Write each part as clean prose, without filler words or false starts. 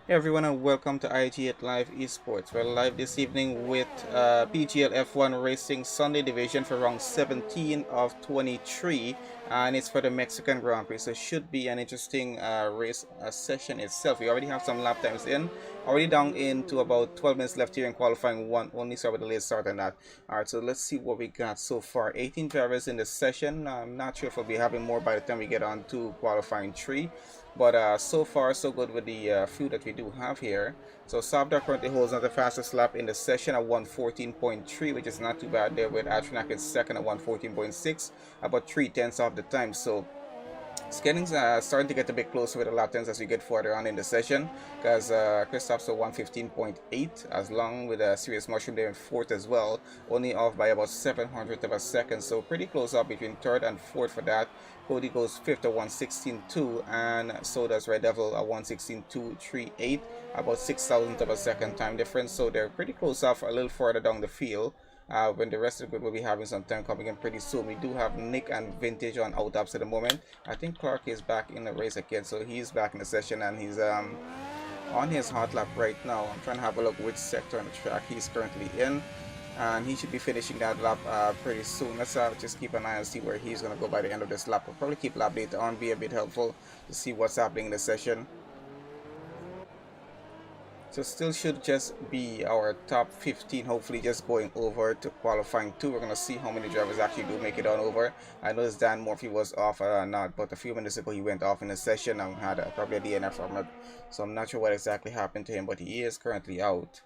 Hey everyone and welcome to IG8Live Esports. We're live this evening with PGL F1 Racing Sunday Division for round 17 of 23, and it's for the Mexican Grand Prix, so it should be an interesting race session itself. We already have some lap times in, already down into about 12 minutes left here in qualifying one, only so with a late start on that. Alright, so let's see what we got so far. 18 drivers in the session. I'm not sure if we'll be having more by the time we get on to qualifying 3. But so far, so good with the few that we do have here. So Sabda currently holds on the fastest lap in the session at 114.3, which is not too bad there, with Atronak in second at 114.6, about 3/10 of the time. So it's getting starting to get a bit closer with the lap times as we get further on in the session, because Christoph's at 115.8, as long with a serious mushroom there in fourth as well, only off by about 700th of a second, so pretty close up between third and fourth for that. Cody goes fifth at 116.2, and so does Red Devil at 116.238, about 6,000th of a second time difference, so they're pretty close off a little further down the field. When the rest of the group will be having some time coming in pretty soon. We do have Nick and Vintage on out ups at the moment. I think Clark is back in the race again, so he's back in the session and he's on his hot lap right now. I'm trying to have a look which sector on the track he's currently in, and he should be finishing that lap pretty soon. Let's just keep an eye and see where he's going to go by the end of this lap. We'll probably keep lap data on, be a bit helpful to see what's happening in the session. So still should just be our top 15, hopefully just going over to qualifying 2. We're going to see how many drivers actually do make it on over. I noticed Dan Murphy was off or not, but a few minutes ago he went off in the session and had probably a DNF from it. So I'm not sure what exactly happened to him, but he is currently out.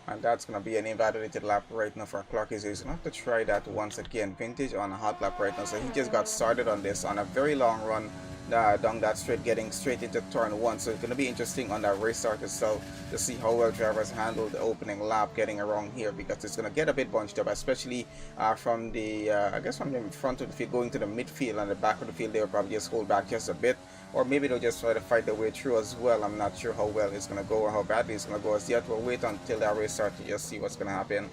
And that's going to be an invalidated lap right now for Clark. He's going to have to try that once again. Vintage on a hot lap right now. So he just got started on this on a very long run down that straight, getting straight into turn 1. So it's going to be interesting on that restart itself to see how well drivers handle the opening lap getting around here, because it's going to get a bit bunched up, especially from the, I guess from the front of the field going to the midfield, and the back of the field. They'll probably just hold back just a bit, or maybe they'll just try to fight their way through as well. I'm not sure how well it's going to go or how badly it's going to go as yet. We'll wait until that race starts to just see what's going to happen.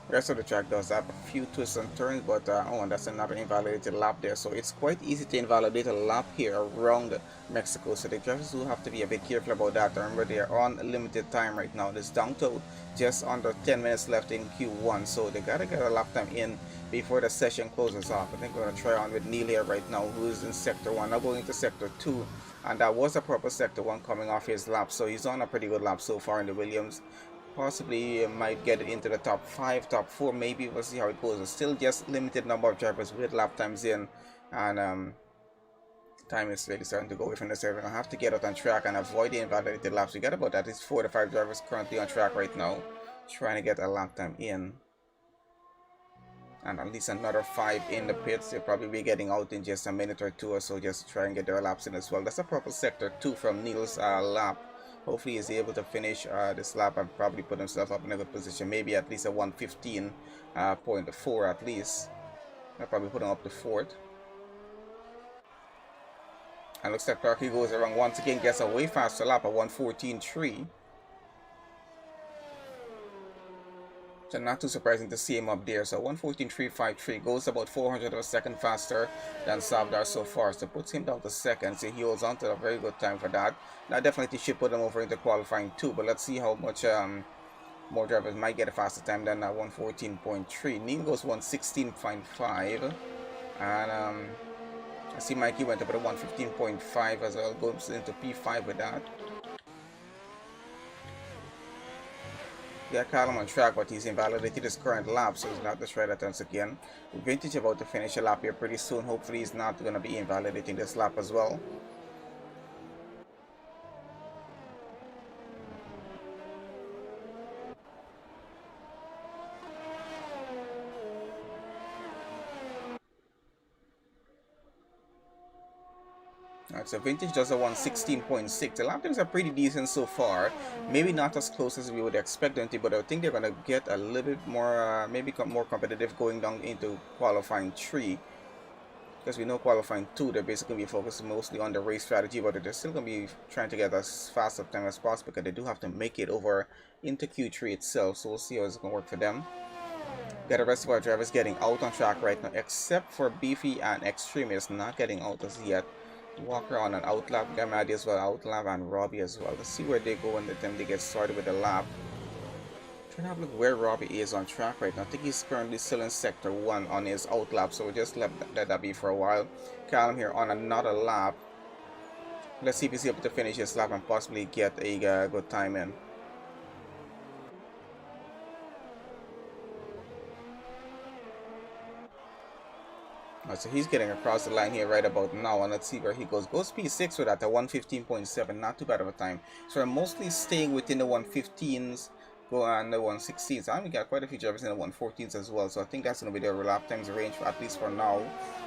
The rest of the track does have a few twists and turns, but oh, and that's another invalidated lap there. So it's quite easy to invalidate a lap here around Mexico, so the drivers do have to be a bit careful about that. Remember, they are on limited time right now. There's down to just under 10 minutes left in Q1, so they gotta get a lap time in before the session closes off. I think we're gonna try on with Neil here right now, who's in sector 1, now going to sector 2, and that was a proper sector 1 coming off his lap, so he's on a pretty good lap so far in the Williams. Possibly might get it into the top 5, top 4, maybe. We'll see how it goes. It's still just limited number of drivers with lap times in, and time is really starting to go away from the server. I have to get out on track and avoid the invalidated laps. We got about at least 4 to 5 drivers currently on track right now, trying to get a lap time in, and at least another 5 in the pits. They'll probably be getting out in just a minute or 2 or so, just to try and get their laps in as well. That's a purple sector 2 from Neil's lap. Hopefully he's able to finish this lap and probably put himself up in a good position, maybe at least a 115.4 at least. I'll probably put him up to 4th. And looks like Clarky goes around once again, gets a way faster lap at 114.3. So not too surprising to see him up there. So 114.353 goes about 400 of a second faster than Savdar so far. So puts him down to second. So he holds on to a very good time for that. Now definitely should put him over into qualifying too. But let's see how much more drivers might get a faster time than 114.3. Neil goes 116.5. And I see Mikey went up at 115.5 as well. Goes into P5 with that. Yeah, Callum on track, but he's invalidated his current lap, so he's not to try that once again. Vintage about to finish a lap here pretty soon. Hopefully he's not going to be invalidating this lap as well. Alright, so Vintage does a 116.6. The lap times are pretty decent so far. Maybe not as close as we would expect them to, but I think they're going to get a little bit more, maybe more competitive going down into qualifying 3. because we know qualifying 2, they're basically going to be focused mostly on the race strategy, but they're still going to be trying to get as fast of time as possible because they do have to make it over into Q3 itself. So we'll see how it's going to work for them. Got the rest of our drivers getting out on track right now, except for Beefy and Extremist not getting out as yet. Walker on an outlap, Gamadi as well, outlap, and Robbie as well. Let's see where they go when they get started with the lap. Trying to have a look where Robbie is on track right now. I think he's currently still in sector 1 on his outlap, so we'll just let that be for a while. Callum here on another lap. Let's see if he's able to finish his lap and possibly get a good time in. So he's getting across the line here right about now, and let's see where he goes. Goes P6 with that, a 115.7, not too bad of a time. So we're mostly staying within the 115s, go on the 116s. And we got quite a few drivers in the 114s as well, so I think that's going to be their lap times range, at least for now,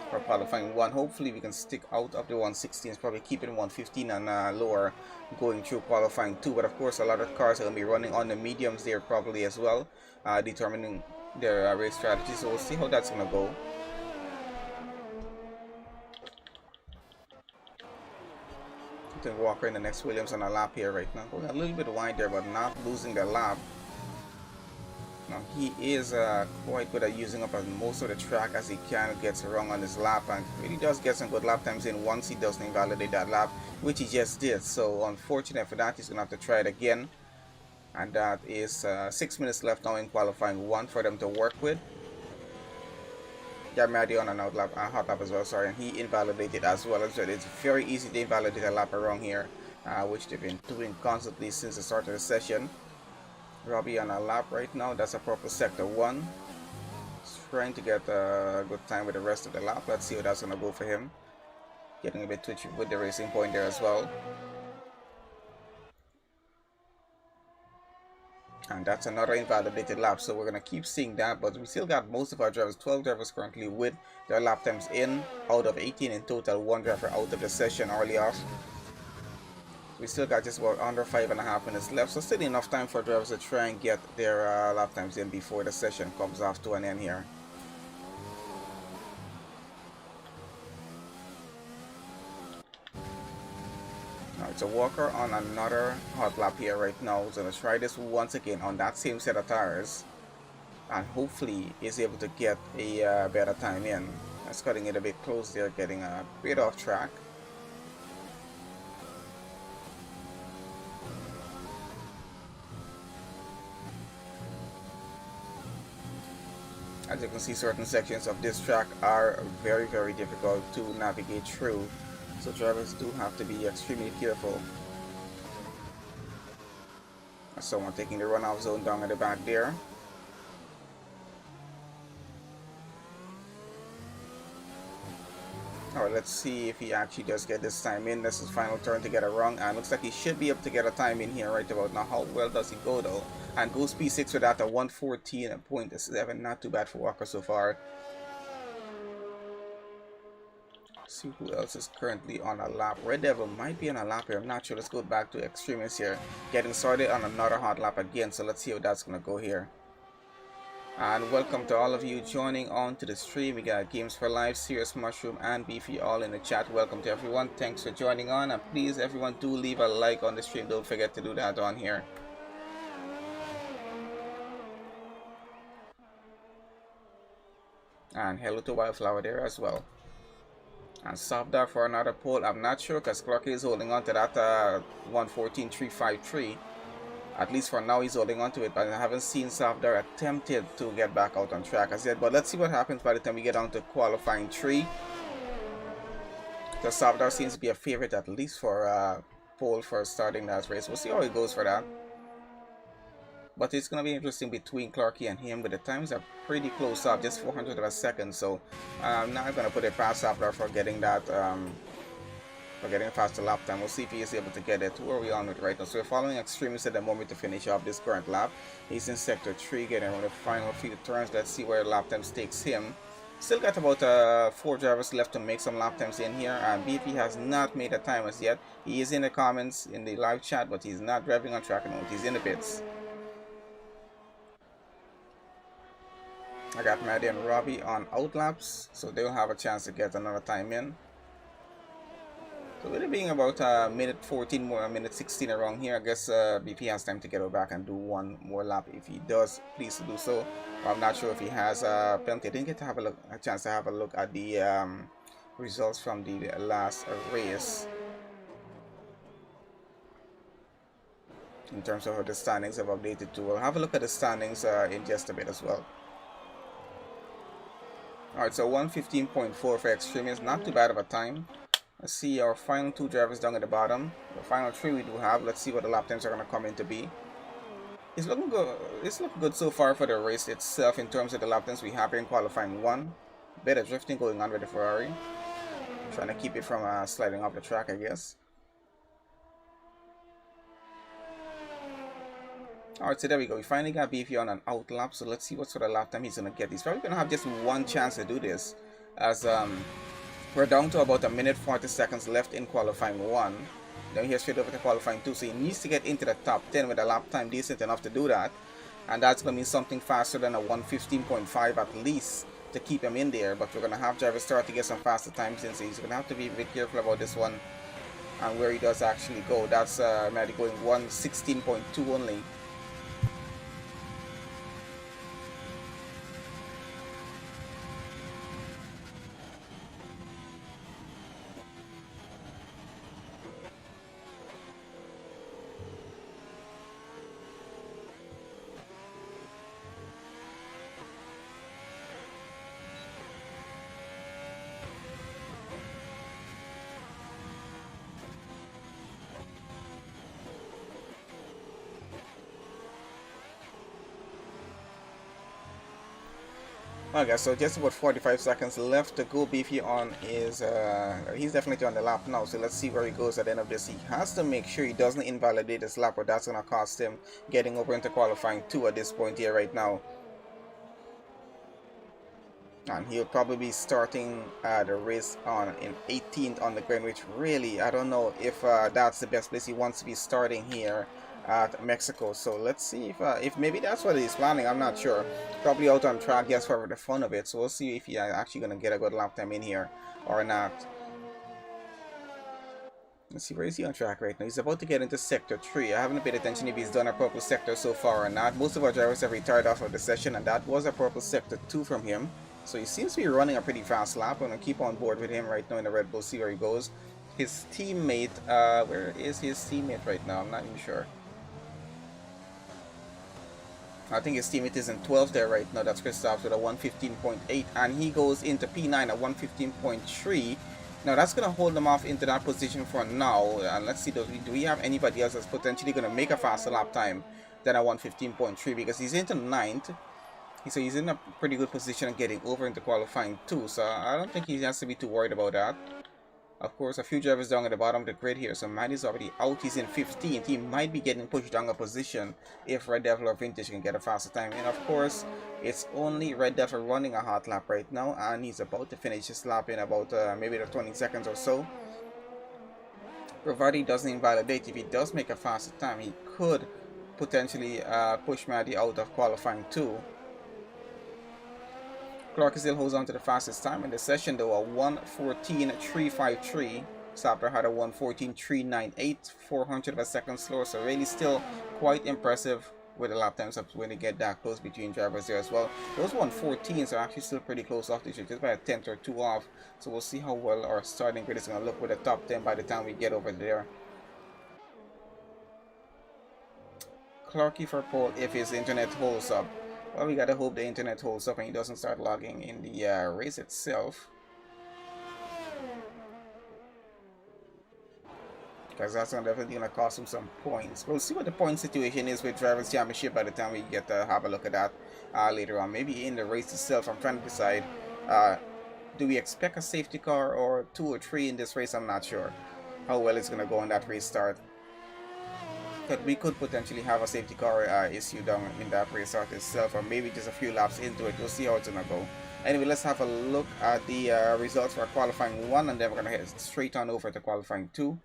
for qualifying 1. Hopefully we can stick out of the 116s, probably keep it in 115 and lower going through qualifying 2. But of course, a lot of cars are going to be running on the mediums there probably as well, determining their race strategy. So we'll see how that's going to go. Walker in the next Williams on a lap here right now. Going a little bit wide there, but not losing the lap. Now he is quite good at using up as most of the track as he can. Gets wrong on his lap and really does get some good lap times in once he doesn't invalidate that lap, which he just did. So unfortunate for that, he's gonna have to try it again. And that is 6 minutes left now in qualifying 1 for them to work with. Got Maddie on an outlap, hot lap as well, sorry, and he invalidated as well. It's very easy to invalidate a lap around here, which they've been doing constantly since the start of the session. Robbie on a lap right now, that's a proper sector 1. He's trying to get a good time with the rest of the lap. Let's see how that's going to go for him. Getting a bit twitchy with the racing point there as well. And that's another invalidated lap, so we're going to keep seeing that, but we still got most of our drivers, 12 drivers currently with their lap times in, out of 18 in total, 1 driver out of the session early off. We still got just about under 5.5 minutes left, so still enough time for drivers to try and get their lap times in before the session comes off to an end here. Alright, so Walker on another hot lap here right now. He's going to try this once again on that same set of tires, and hopefully is able to get a better time in. That's cutting it a bit close there, getting a bit off track. As you can see, certain sections of this track are very, very difficult to navigate through. So drivers do have to be extremely careful. Someone taking the runoff zone down at the back there. Alright, let's see if he actually does get this time in. This is his final turn to get a run, and looks like he should be able to get a time in here right about now. How well does he go though? And goes P6 with that at 114.7. Not too bad for Walker so far. See who else is currently on a lap. Red Devil might be on a lap here, I'm not sure. Let's go back to Extremist here, getting started on another hot lap again, so let's see how that's gonna go here. And welcome to all of you joining on to the stream. We got Games for Life, Serious Mushroom, and Beefy all in the chat. Welcome to everyone, thanks for joining on, and please everyone do leave a like on the stream. Don't forget to do that on here. And hello to Wildflower there as well. And Savdar for another pole. I'm not sure because Clark is holding on to that 114.353. At least for now he's holding on to it, but I haven't seen Savdar attempted to get back out on track as yet. But let's see what happens by the time we get down to qualifying 3. The Savdar seems to be a favorite, at least for pole for starting that race. We'll see how it goes for that. But it's going to be interesting between Clarky and him, but the times are pretty close up, just 400 of a second. So I'm not going to put it past Savdar for getting that, for getting a faster lap time. We'll see if he is able to get it. Who are we on with right now? So we're following Extremist at the moment to finish off this current lap. He's in sector 3, getting around the final few turns. Let's see where lap times takes him. Still got about 4 drivers left to make some lap times in here, and BP has not made a time as yet. He is in the comments in the live chat, but he's not driving on track at the moment. He's in the pits. I got Maddie and Robbie on outlaps, so they'll have a chance to get another time in. So with it being about minute 14 more, minute 16 around here, I guess BP has time to get back and do one more lap. If he does, please do so. I'm not sure if he has a penalty. I didn't get to have a chance to have a look at the results from the last race in terms of how the standings have updated to. We'll have a look at the standings in just a bit as well. Alright, so 1:15.4 for extremists, not too bad of a time. Let's see our final two drivers down at the bottom. The final three we do have. Let's see what the lap times are going to come in to be. It's looking good. It's looking good so far for the race itself in terms of the lap times we have here in qualifying 1. Better drifting going on with the Ferrari. Trying to keep it from sliding off the track, I guess. Alright, so there we go. We finally got BP on an out lap. So let's see what sort of lap time he's going to get. He's probably going to have just one chance to do this, as we're down to about 1:40 seconds left in qualifying 1. Then he's straight over to qualifying 2. So he needs to get into the top 10 with a lap time decent enough to do that. And that's going to mean something faster than a 1:15.5 at least to keep him in there. But we're going to have drivers start to get some faster times in. So he's going to have to be a bit careful about this one and where he does actually go. That's maybe going 1:16.2 only. Okay, so just about 45 seconds left to go. Beefy on is he's definitely on the lap now, so let's see where he goes at the end of this. He has to make sure he doesn't invalidate his lap, or that's going to cost him getting over into qualifying 2 at this point here right now. And he'll probably be starting the race on in 18th on the grid, which really, I don't know if that's the best place he wants to be starting here at Mexico. So let's see if maybe that's what he's planning. I'm not sure. Probably out on track just for the fun of it. So we'll see if he's actually going to get a good lap time in here or not. Let's see, where is he on track right now? He's about to get into sector 3. I haven't paid attention if he's done a purple sector so far or not. Most of our drivers have retired off of the session, and that was a purple sector 2 from him. So he seems to be running a pretty fast lap. I'm going to keep on board with him right now in the Red Bull, see where he goes. His teammate, where is his teammate right now? I'm not even sure. I think his teammate is in 12th there right now. That's Christoph with a 1:15.8, and he goes into P9 at 1:15.3. Now that's going to hold him off into that position for now. And let's see, do we have anybody else that's potentially going to make a faster lap time than a 1:15.3, because he's into 9th. So he's in a pretty good position of getting over into qualifying 2. So I don't think he has to be too worried about that. Of course, a few drivers down at the bottom of the grid here. So Maddie's already out. He's in 15th. He might be getting pushed down a position if Red Devil or Vintage can get a faster time. And of course, it's only Red Devil running a hot lap right now. And he's about to finish his lap in about maybe the 20 seconds or so. Provided he doesn't invalidate. If he does make a faster time, he could potentially push Maddie out of qualifying 2. Clark still holds on to the fastest time in the session, though, a 1:14.353. Sapper had a 1:14.398, 400 of a second slower, so really still quite impressive with the lap times up when they get that close between drivers there as well. Those 1:14s are actually still pretty close off the just by a 10th or 2 off, so we'll see how well our starting grid is going to look with the top 10 by the time we get over there. Clarky for pole if his internet holds up. Well, we gotta hope the internet holds up and he doesn't start logging in the race itself, because that's definitely gonna cost him some points. We'll see what the point situation is with Drivers' Championship by the time we get to have a look at that later on. Maybe in the race itself, I'm trying to decide, do we expect a safety car or 2 or 3 in this race? I'm not sure how well it's gonna go on that race start. But we could potentially have a safety car issue down in that race start itself, or maybe just a few laps into it. We'll see how it's gonna go. Anyway, let's have a look at the results for qualifying 1, and then we're gonna head straight on over to qualifying 2.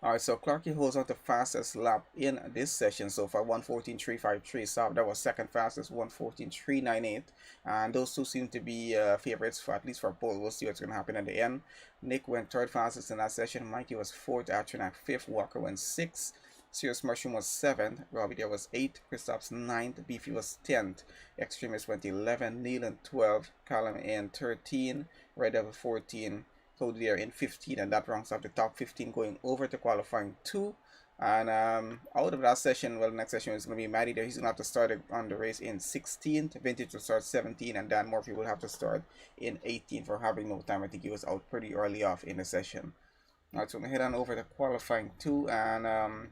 Alright, so Clarky holds out the fastest lap in this session so far, 1:14.353. Saab, that was second fastest, 1:14.398. And those two seem to be favorites for at least for pole. We'll see what's going to happen at the end. Nick went third fastest in that session. Mikey was fourth. Atronac fifth. Walker went sixth. Serious Mushroom was 7th, Robbie there was 8th, Christoph's 9th, Beefy was 10th, Extremist went 11, Neil in 12, Callum in 13, Red Devil 14, Cody there in 15, and that rounds up the top 15 going over to qualifying 2. And out of that session, well, the next session is going to be Maddie there. He's going to have to start on the race in 16th, Vintage will start 17, and Dan Murphy will have to start in 18 for having no time. I think he was out pretty early off in the session. Alright, so we're going to head on over to qualifying 2, and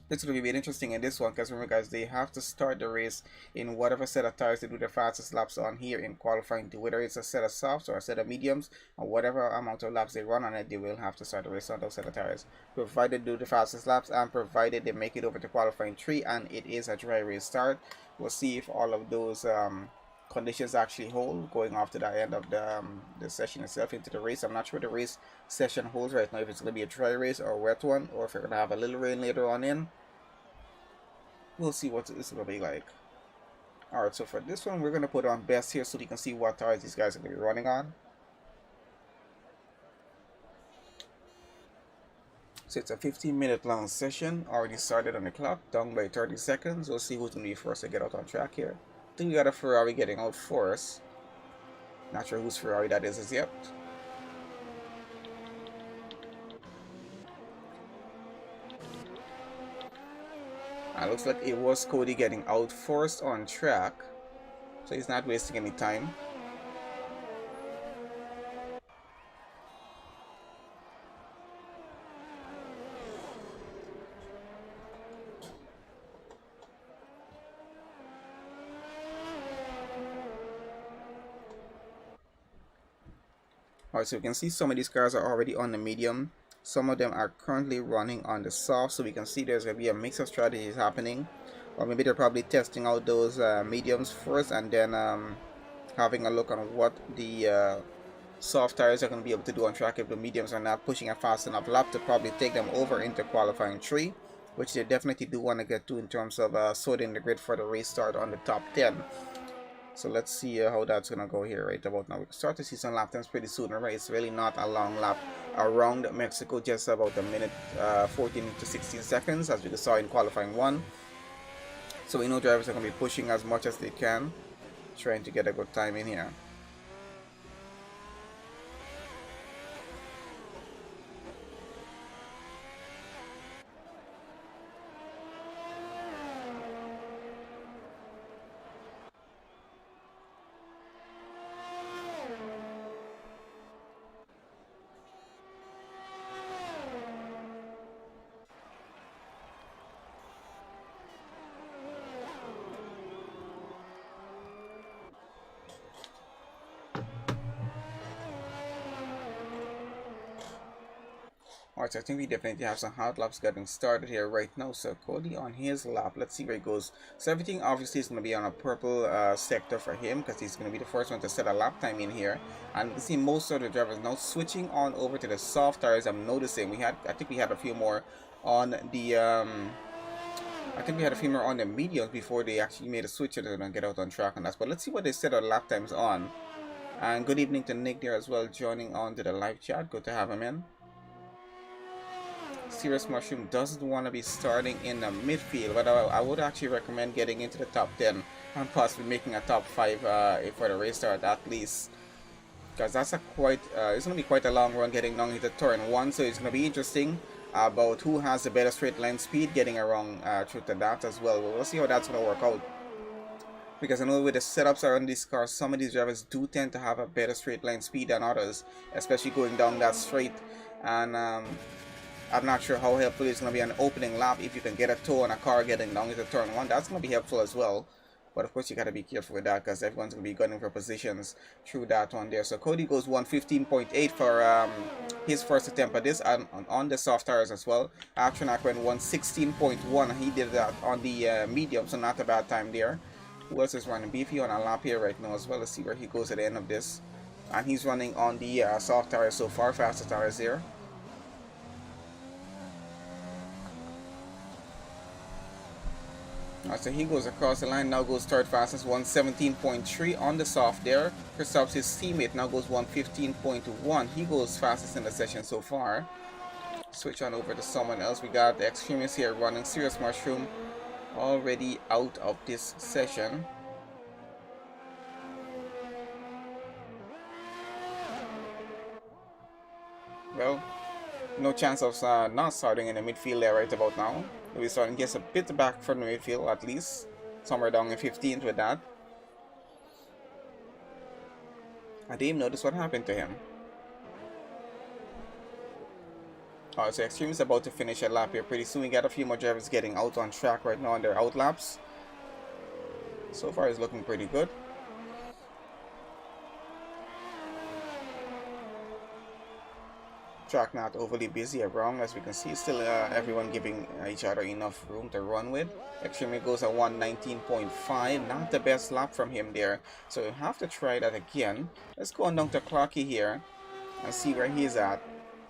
it's going to be very interesting in this one because remember guys, they have to start the race in whatever set of tires they do the fastest laps on here in qualifying 2, whether it's a set of softs or a set of mediums or whatever amount of laps they run on it, they will have to start the race on those set of tires, provided they do the fastest laps and provided they make it over to qualifying 3 and it is a dry race start. We'll see if all of those conditions actually hold going off to the end of the session itself into the race. I'm not sure the race session holds right now, if it's going to be a dry race or a wet one, or if we're going to have a little rain later on in. We'll see what it's going to be like. Alright, so for this one, we're going to put on best here so you can see what tires these guys are going to be running on. So it's a 15-minute long session, already started on the clock, down by 30 seconds. We'll see who's going to be first to get out on track here. I think we got a Ferrari getting out first. Not sure whose Ferrari that is as yet. Looks like it was Cody getting out first on track, so he's not wasting any time. Alright, so we can see some of these cars are already on the medium. Some of them are currently running on the soft, so we can see there's going to be a mix of strategies happening. Or maybe they're probably testing out those mediums first and then having a look on what the soft tires are going to be able to do on track if the mediums are not pushing a fast enough lap to probably take them over into qualifying 3, which they definitely do want to get to in terms of sorting the grid for the race start on the top 10. So let's see how that's going to go here right about now. We can start to see some lap times pretty soon. Remember, it's really not a long lap around Mexico, just about a minute 14 to 16 seconds as we saw in qualifying 1. So we know drivers are going to be pushing as much as they can, trying to get a good time in here. Alright, so I think we definitely have some hot laps getting started here right now. So Cody on his lap, let's see where he goes. So everything obviously is going to be on a purple sector for him because he's going to be the first one to set a lap time in here. And you can see most of the drivers now switching on over to the soft tires. I'm noticing I think we had a few more on the I think we had a few more on the mediums before they actually made a switch to get out on track on that. But let's see what they set our lap times on. And good evening to Nick there as well, joining on to the live chat. Good to have him in. Serious Mushroom doesn't want to be starting in the midfield, but I would actually recommend getting into the top 10 and possibly making a top 5 for the race start at least, because that's a it's going to be quite a long run getting down into turn 1, so it's going to be interesting about who has the better straight line speed getting around through to that as well. We'll see how that's going to work out, because I know with the setups around these cars, some of these drivers do tend to have a better straight line speed than others, especially going down that straight. And I'm not sure how helpful it's going to be on the opening lap if you can get a tow on a car getting down into turn 1. That's going to be helpful as well. But of course you got to be careful with that because everyone's going to be gunning for positions through that one there. So Cody goes 1:15.8 for his first attempt at this on the soft tires as well. Atronac went 1:16.1. He did that on the medium, so not a bad time there. Who else is running? Beefy on a lap here right now as well. Let's see where he goes at the end of this. And he's running on the soft tires so far, faster tires there. So he goes across the line, now goes third fastest, 117.3 on the soft there. Christoph's his teammate now goes 115.1. He goes fastest in the session so far. Switch on over to someone else. We got the Extremists here running Serious Mushroom already out of this session. Well, no chance of not starting in the midfield there right about now. We're starting to get a bit back from the midfield at least. Somewhere down in 15th with that. I didn't even notice what happened to him. Alright, so Extreme is about to finish a lap here. Pretty soon we got a few more drivers getting out on track right now on their out laps. So far it's looking pretty good. Track not overly busy or wrong, as we can see. Still everyone giving each other enough room to run with. Extreme goes at 119.5. Not the best lap from him there. So we have to try that again. Let's go on down to Clarky here and see where he's at.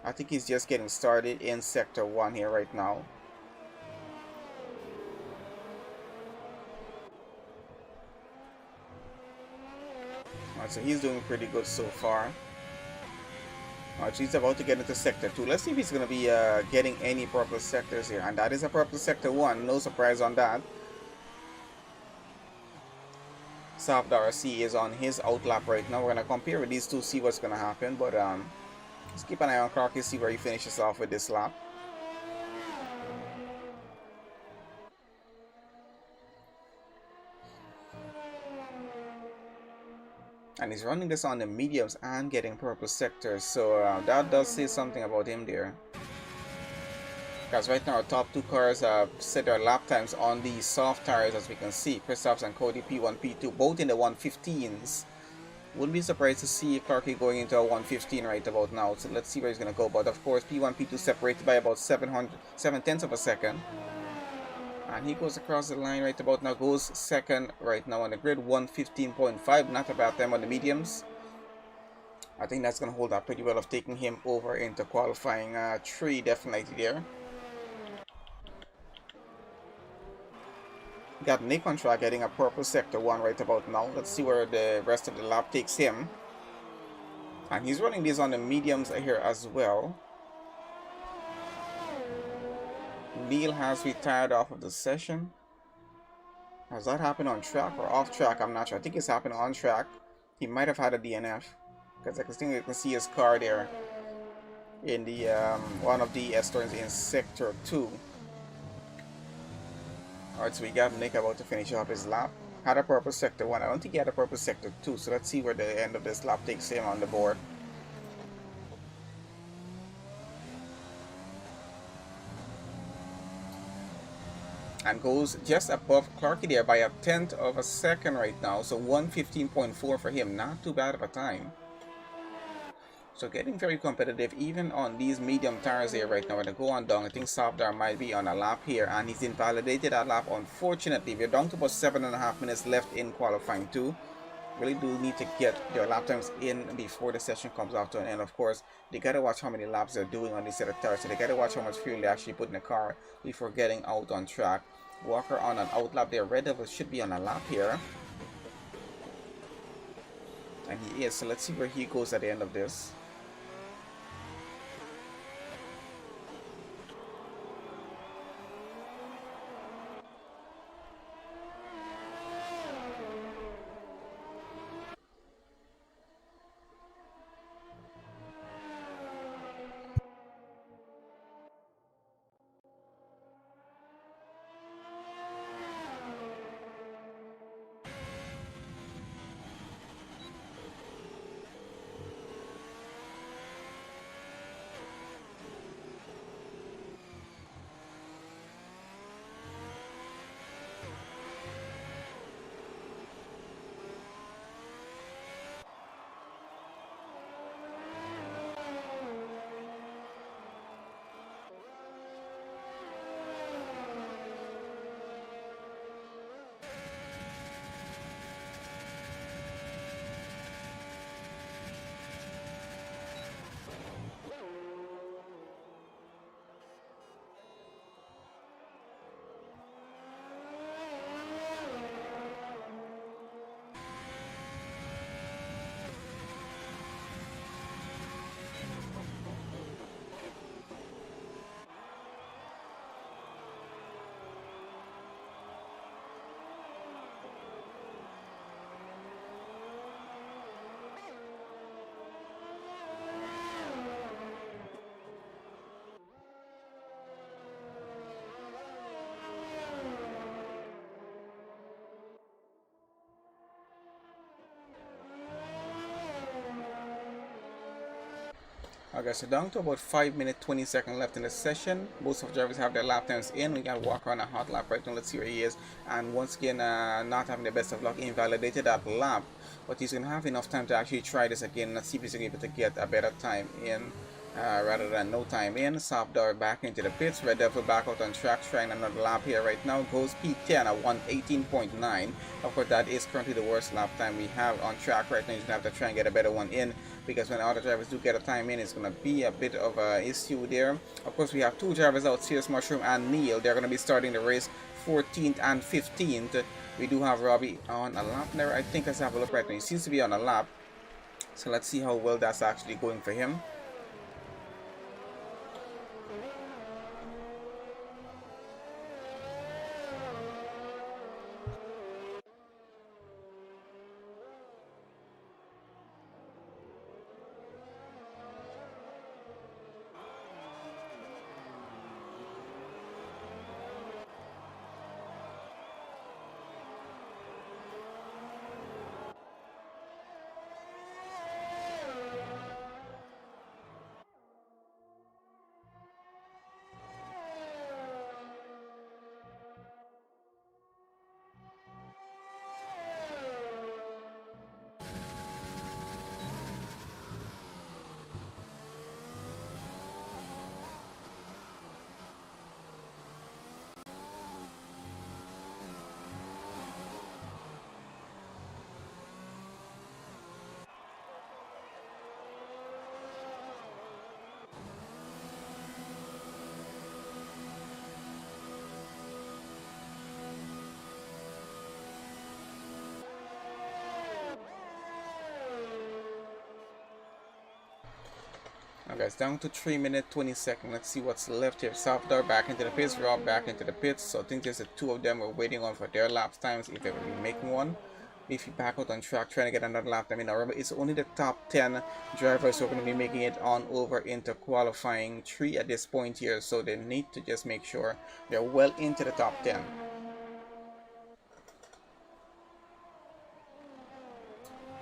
I think he's just getting started in Sector 1 here right now. Alright, so he's doing pretty good so far. Alright, so he's about to get into Sector 2. Let's see if he's going to be getting any purple sectors here. And that is a purple Sector 1. No surprise on that. Soft RC is on his outlap right now. We're going to compare with these two, see what's going to happen. But let's keep an eye on Clarky, see where he finishes off with this lap. And he's running this on the mediums and getting purple sectors. So that does say something about him there. Because right now our top two cars set their lap times on the soft tires, as we can see. Christoph's and Cody P1, P2, both in the 115s. Wouldn't be surprised to see Clarky going into a 115 right about now. So let's see where he's going to go. But of course, P1, P2 separated by about 7/10 of a second. And he goes across the line right about now. Goes second right now on the grid. 115.5. Not a bad time on the mediums. I think that's going to hold up pretty well of taking him over into qualifying 3 definitely there. Got Nick on track getting a purple Sector 1 right about now. Let's see where the rest of the lap takes him. And he's running these on the mediums here as well. Neil has retired off of the session. Has that happened on track or off track? I'm not sure. I think it's happened on track. He might have had a DNF. Because I think you can see his car there in the one of the S-turns in Sector 2. Alright, so we got Nick about to finish off his lap. Had a purple Sector 1. I don't think he had a purple Sector 2. So let's see where the end of this lap takes him on the board. And goes just above Clarky there by a 1/10 of a second right now. So 115.4 for him. Not too bad of a time. So getting very competitive even on these medium tires here right now. When I go on down, I think Sofdar might be on a lap here. And he's invalidated that lap, unfortunately. We're down to about 7.5 minutes left in qualifying 2. Really do need to get their lap times in before the session comes out to an end. Of course, they got to watch how many laps they're doing on this set of tires. So they got to watch how much fuel they actually put in the car before getting out on track. Walker on an out lap there. Red Devil should be on a lap here. And he is. So let's see where he goes at the end of this. Okay, so down to about 5 minutes 20 seconds left in the session. Most of the drivers have their lap times in. We can walk around a hot lap right now. Let's see where he is. And once again, not having the best of luck, invalidated that lap. But he's going to have enough time to actually try this again. Let's see if he's able to get a better time in rather than no time in. Sofdar back into the pits. Red Devil back out on track, trying another lap here right now. Goes P10 at 1:18.9. Of course, that is currently the worst lap time we have on track right now. He's going to have to try and get a better one in, because when other drivers do get a time in, it's going to be a bit of an issue there. Of course, we have two drivers out, Serious Mushroom and Neil. They're going to be starting the race 14th and 15th. We do have Robbie on a lap there. I think let's have a look right now. He seems to be on a lap. So let's see how well that's actually going for him. Okay, it's down to 3 minutes 20 seconds. Let's see what's left here. Sofdar back into the pits, Rob back into the pits. So I think there's the two of them are waiting on for their lap times if they're going to be making one. If you back out on track trying to get another lap time in, remember it's only the top 10 drivers who are going to be making it on over into qualifying 3 at this point here. So they need to just make sure they're well into the top 10.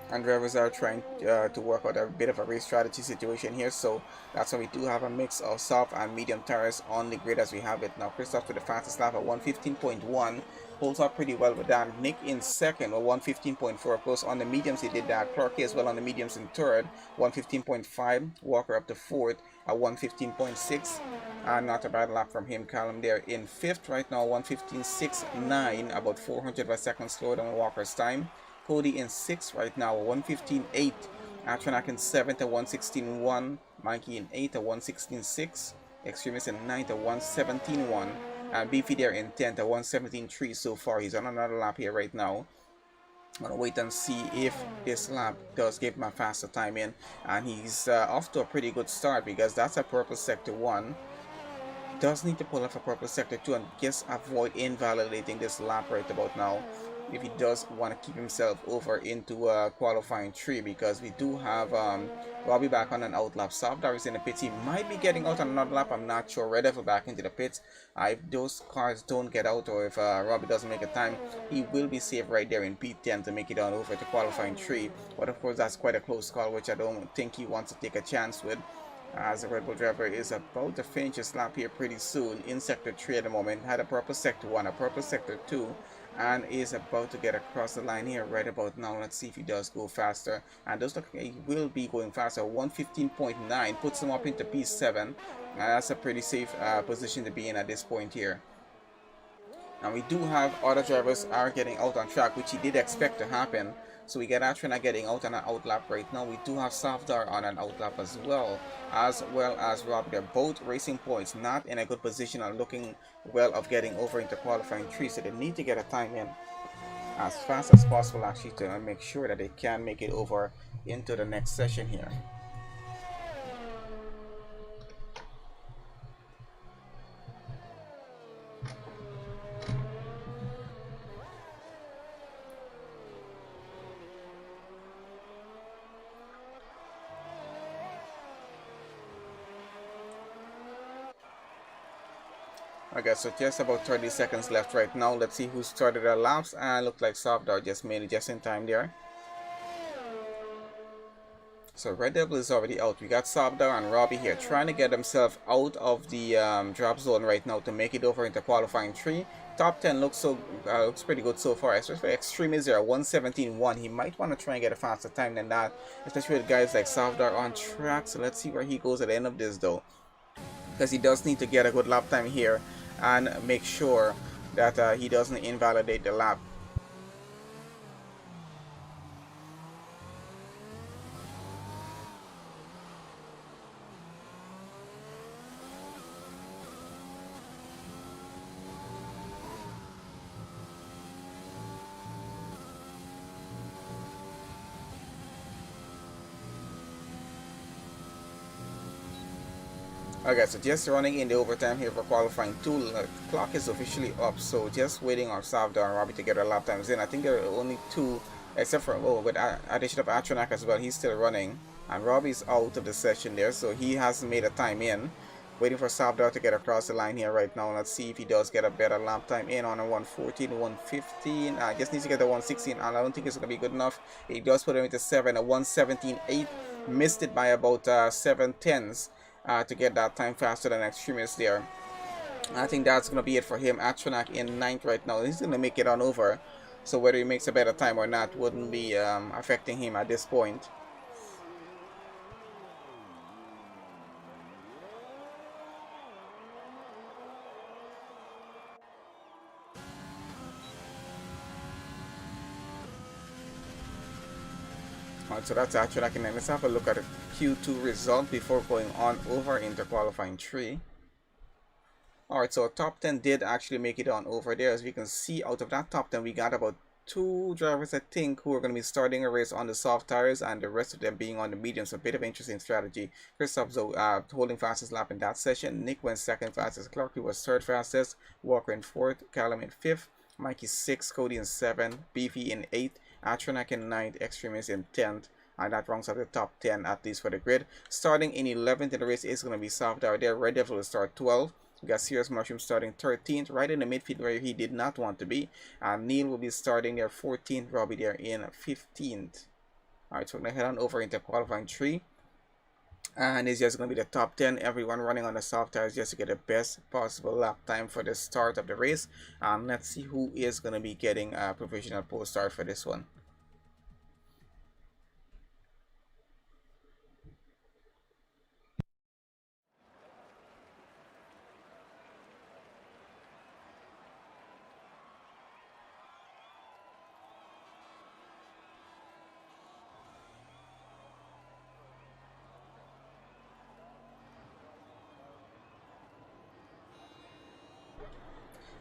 And drivers are trying to work out a bit of a race strategy situation here, so that's why we do have a mix of soft and medium tires on the grid as we have it now. Christoph with the fastest lap at 1:15.1, holds up pretty well with that. Nick in second at 1:15.4. Of course, on the mediums he did that. Clark as well on the mediums in third, 1:15.5. Walker up to fourth at 1:15.6. Not a bad lap from him. Callum there in fifth right now, 1:15.69, about 400 of a second slower than Walker's time. Cody in 6th right now, 1:15.8. Atronak in 7th at 1:16.1. Mikey in 8th at 1:16.6. Extremist in 9th at 1:17.1. And Beefy there in 10th at 1:17.3 so far. He's on another lap here right now. I'm gonna wait and see if this lap does give him a faster time in. And he's off to a pretty good start, because that's a purple sector 1. Does need to pull off a purple sector 2 and just avoid invalidating this lap right about now, if he does want to keep himself over into qualifying 3, because we do have Robbie back on an out lap. Sofdar is in the pits. He might be getting out on another lap, I'm not sure. Red Devil back into the pits. If those cars don't get out, or if Robbie doesn't make a time, he will be safe right there in P10 to make it on over to qualifying 3. But of course that's quite a close call, which I don't think he wants to take a chance with, as the Red Bull driver is about to finish his lap here pretty soon in sector 3 at the moment. Had a purple sector 1, a purple sector 2, and is about to get across the line here right about now. Let's see if he does go faster, and does look like he will be going faster. 1:15.9 puts him up into P7. That's a pretty safe position to be in at this point here. And we do have other drivers are getting out on track, which he did expect to happen. So we get Atrina getting out on an outlap right now. We do have Sofdar on an outlap as well as Rob. They're both racing points, not in a good position and looking well of getting over into qualifying 3. So they need to get a time in as fast as possible, actually, to make sure that they can make it over into the next session here. Okay, so just about 30 seconds left right now. Let's see who started their laps, and looked like Sofdar just made it just in time there. So Red Devil is already out. We got Sabdar and Robbie here trying to get themselves out of the drop zone right now to make it over into qualifying 3. Top 10 looks pretty good so far, especially Extreme is there, 117.1. He might want to try and get a faster time than that, especially with guys like Savdar on track. So let's see where he goes at the end of this though, because he does need to get a good lap time here and make sure that he doesn't invalidate the lap. Okay, so just running in the overtime here for qualifying 2. The clock is officially up, so just waiting on Savdar and Robbie to get their lap times in. I think there are only 2, except for, oh, with addition of Atronak as well, he's still running. And Robbie's out of the session there, so he hasn't made a time in. Waiting for Savdar to get across the line here right now. Let's see if he does get a better lap time in on a 114, 115. Just needs to get the 116, and I don't think it's going to be good enough. He does put him into 7, a 117.8. Missed it by about 7 tenths. To get that time faster than Extremist there. I think that's going to be it for him. Atronak in 9th right now. He's going to make it on over. So whether he makes a better time or not wouldn't be affecting him at this point. Alright, so that's Atronak, and then let's have a look at the Q2 result before going on over into qualifying 3. Alright, so top 10 did actually make it on over there. As we can see, out of that top 10, we got about 2 drivers, I think, who are going to be starting a race on the soft tires, and the rest of them being on the mediums. A bit of interesting strategy. Christoph holding fastest lap in that session. Nick went second fastest. Clarky was third fastest. Walker in fourth. Callum in fifth. Mikey 6th. Cody in 7th. Beefy in 8th. Atronak in 9th. Extremist in 10th. And that rounds up the top 10, at least for the grid. Starting in 11th in the race is going to be Soft out there. Red Devil will start 12th. We got Serious Mushroom starting 13th, right in the midfield where he did not want to be. And Neil will be starting there 14th, Robbie there in 15th. Alright, so we're going to head on over into qualifying 3. And it's just going to be the top 10, everyone running on the soft tires just to get the best possible lap time for the start of the race. And let's see who is going to be getting a provisional pole start for this one.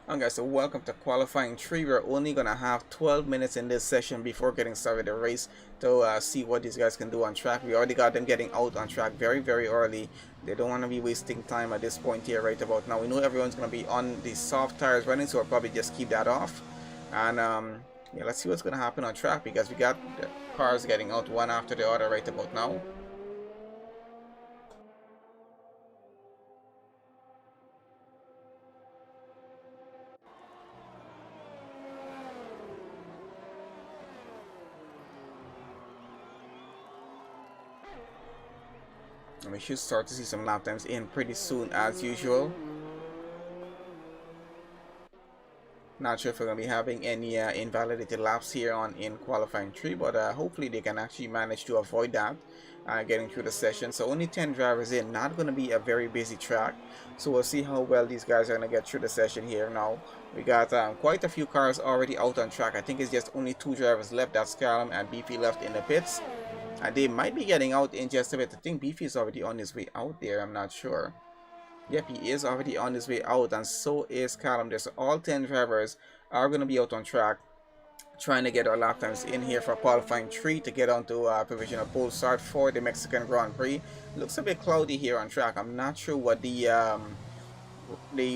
Okay, so welcome to qualifying 3. We're only gonna have 12 minutes in this session before getting started the race to see what these guys can do on track. We already got them getting out on track very early. They don't want to be wasting time at this point here right about now. We know everyone's gonna be on the soft tires running, so we'll probably just keep that off. And yeah, let's see what's gonna happen on track, because we got the cars getting out one after the other right about now. And we should start to see some lap times in pretty soon as usual. Not sure if we're going to be having any invalidated laps here on in qualifying 3, but hopefully they can actually manage to avoid that getting through the session. So only 10 drivers in, not going to be a very busy track. So we'll see how well these guys are going to get through the session here now. We got quite a few cars already out on track. I think it's just only 2 drivers left. That's Callum and Beefy left in the pits. And they might be getting out in just a bit. I think Beefy is already on his way out there. I'm not sure. Yep, he is already on his way out, and so is Callum there. So all 10 drivers are going to be out on track, trying to get our lap times in here for qualifying 3 to get onto provisional pole start for the Mexican Grand Prix. Looks a bit cloudy here on track. I'm not sure what the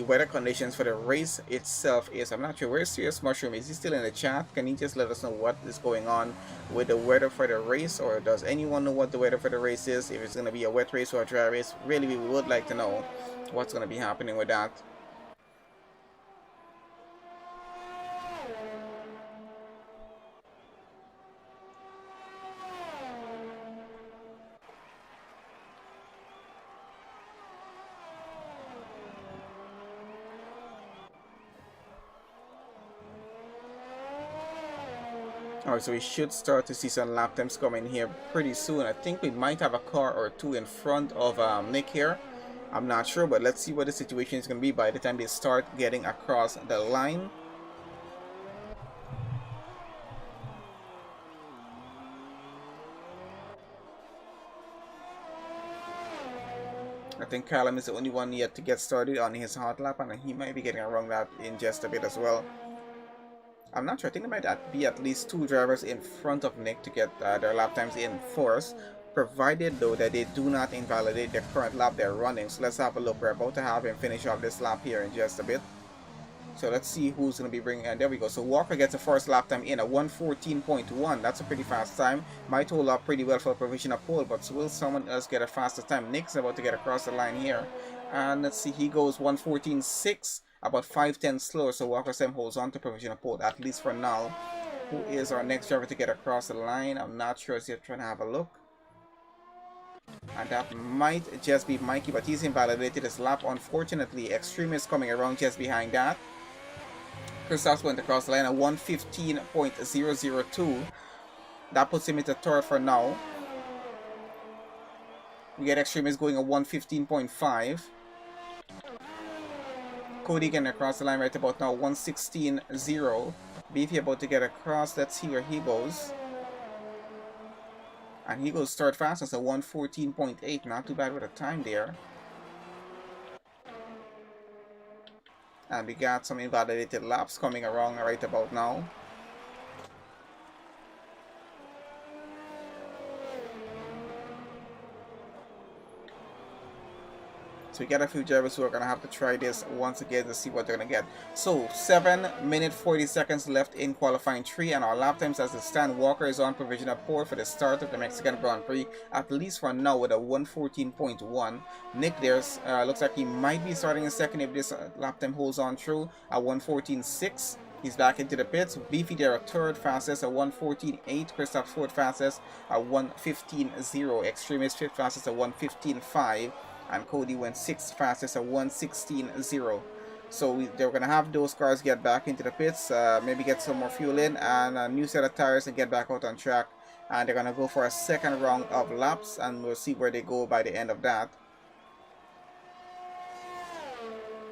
weather conditions for the race itself is. I'm not sure. Where's Serious Mushroom? Is he still in the chat? Can he just let us know what is going on with the weather for the race, or does anyone know what the weather for the race is? If it's going to be a wet race or a dry race, really we would like to know what's going to be happening with that. Alright, so we should start to see some lap times coming here pretty soon. I think we might have a car or two in front of Nick here. I'm not sure, but let's see what the situation is going to be by the time they start getting across the line. I think Callum is the only one yet to get started on his hot lap, and he might be getting a wrong lap in just a bit as well. I'm not sure. I think there might be at least 2 drivers in front of Nick to get their lap times in first, provided though that they do not invalidate the current lap they're running. So let's have a look. We're about to have him finish off this lap here in just a bit. So let's see who's going to be bringing, and there we go. So Walker gets the first lap time in at 1:14.1. That's a pretty fast time. Might hold up pretty well for a provisional pole, but will someone else get a faster time? Nick's about to get across the line here. And let's see, he goes 1:14.6, about 5:10 slower. So Walker Sam holds on to provisional pole, at least for now. Who is our next driver to get across the line? I'm not sure, so you're trying to have a look. And that might just be Mikey, but he's invalidated his lap. Unfortunately, Extreme is coming around just behind that. Christoph went across the line at 1:15.002. That puts him into third for now. We get Extreme is going at 1:15.5. Cody getting across the line right about now, 1:16.0. Beefy about to get across. Let's see where he goes. And he goes third fastest at 1:14.8. Not too bad with a time there. And we got some invalidated laps coming around right about now. So we got a few drivers who are going to have to try this once again to see what they're going to get. So 7 minutes 40 seconds left in qualifying 3, and our lap times as it stand. Walker is on provisional pole for the start of the Mexican Grand Prix, at least for now, with a 1:14.1. Nick there's looks like he might be starting in second if this lap time holds on through at 1:14.6. He's back into the pits. Beefy there at third fastest at 1:14.8. Christoph fourth fastest at 1:15.0. Extreme is fifth fastest at 1:15.5. And Cody went sixth fastest at 1:16.0. So they're going to have those cars get back into the pits, maybe get some more fuel in, and a new set of tires and get back out on track. And they're going to go for a second round of laps, and we'll see where they go by the end of that.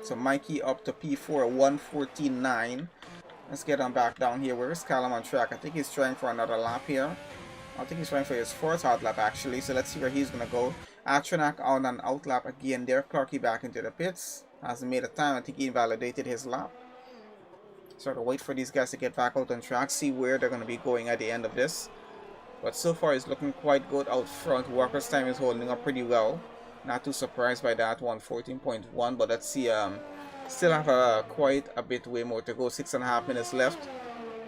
So Mikey up to P4 at 1:14.9. Let's get on back down here. Where's Callum on track? I think he's trying for another lap here. I think he's trying for his fourth hot lap actually. So let's see where he's going to go. Atronak on an outlap again there. Clarky back into the pits. Hasn't made a time. I think he invalidated his lap. So to wait for these guys to get back out on track. See where they're going to be going at the end of this. But so far it's looking quite good out front. Walker's time is holding up pretty well. Not too surprised by that. 1:14.1. But let's see. Still have quite a bit way more to go. 6.5 minutes left.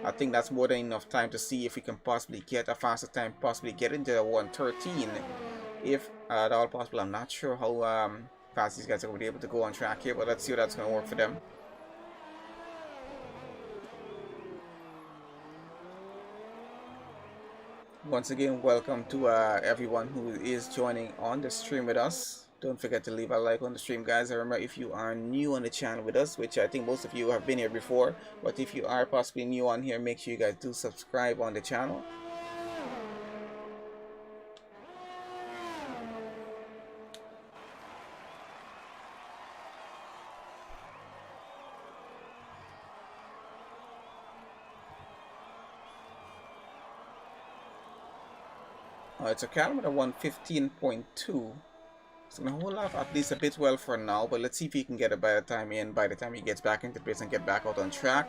I think that's more than enough time to see if we can possibly get a faster time, possibly get into the 1:13 if at all possible. I'm not sure how fast these guys are going to be able to go on track here, but let's see how that's going to work for them. Once again, welcome to everyone who is joining on the stream with us. Don't forget to leave a like on the stream, guys. I remember, if you are new on the channel with us, which I think most of you have been here before, but if you are possibly new on here, make sure you guys do subscribe on the channel. It's a kilometer 1:15.2. It's gonna hold off at least a bit well for now, but let's see if he can get it by the time he gets back into pits and get back out on track.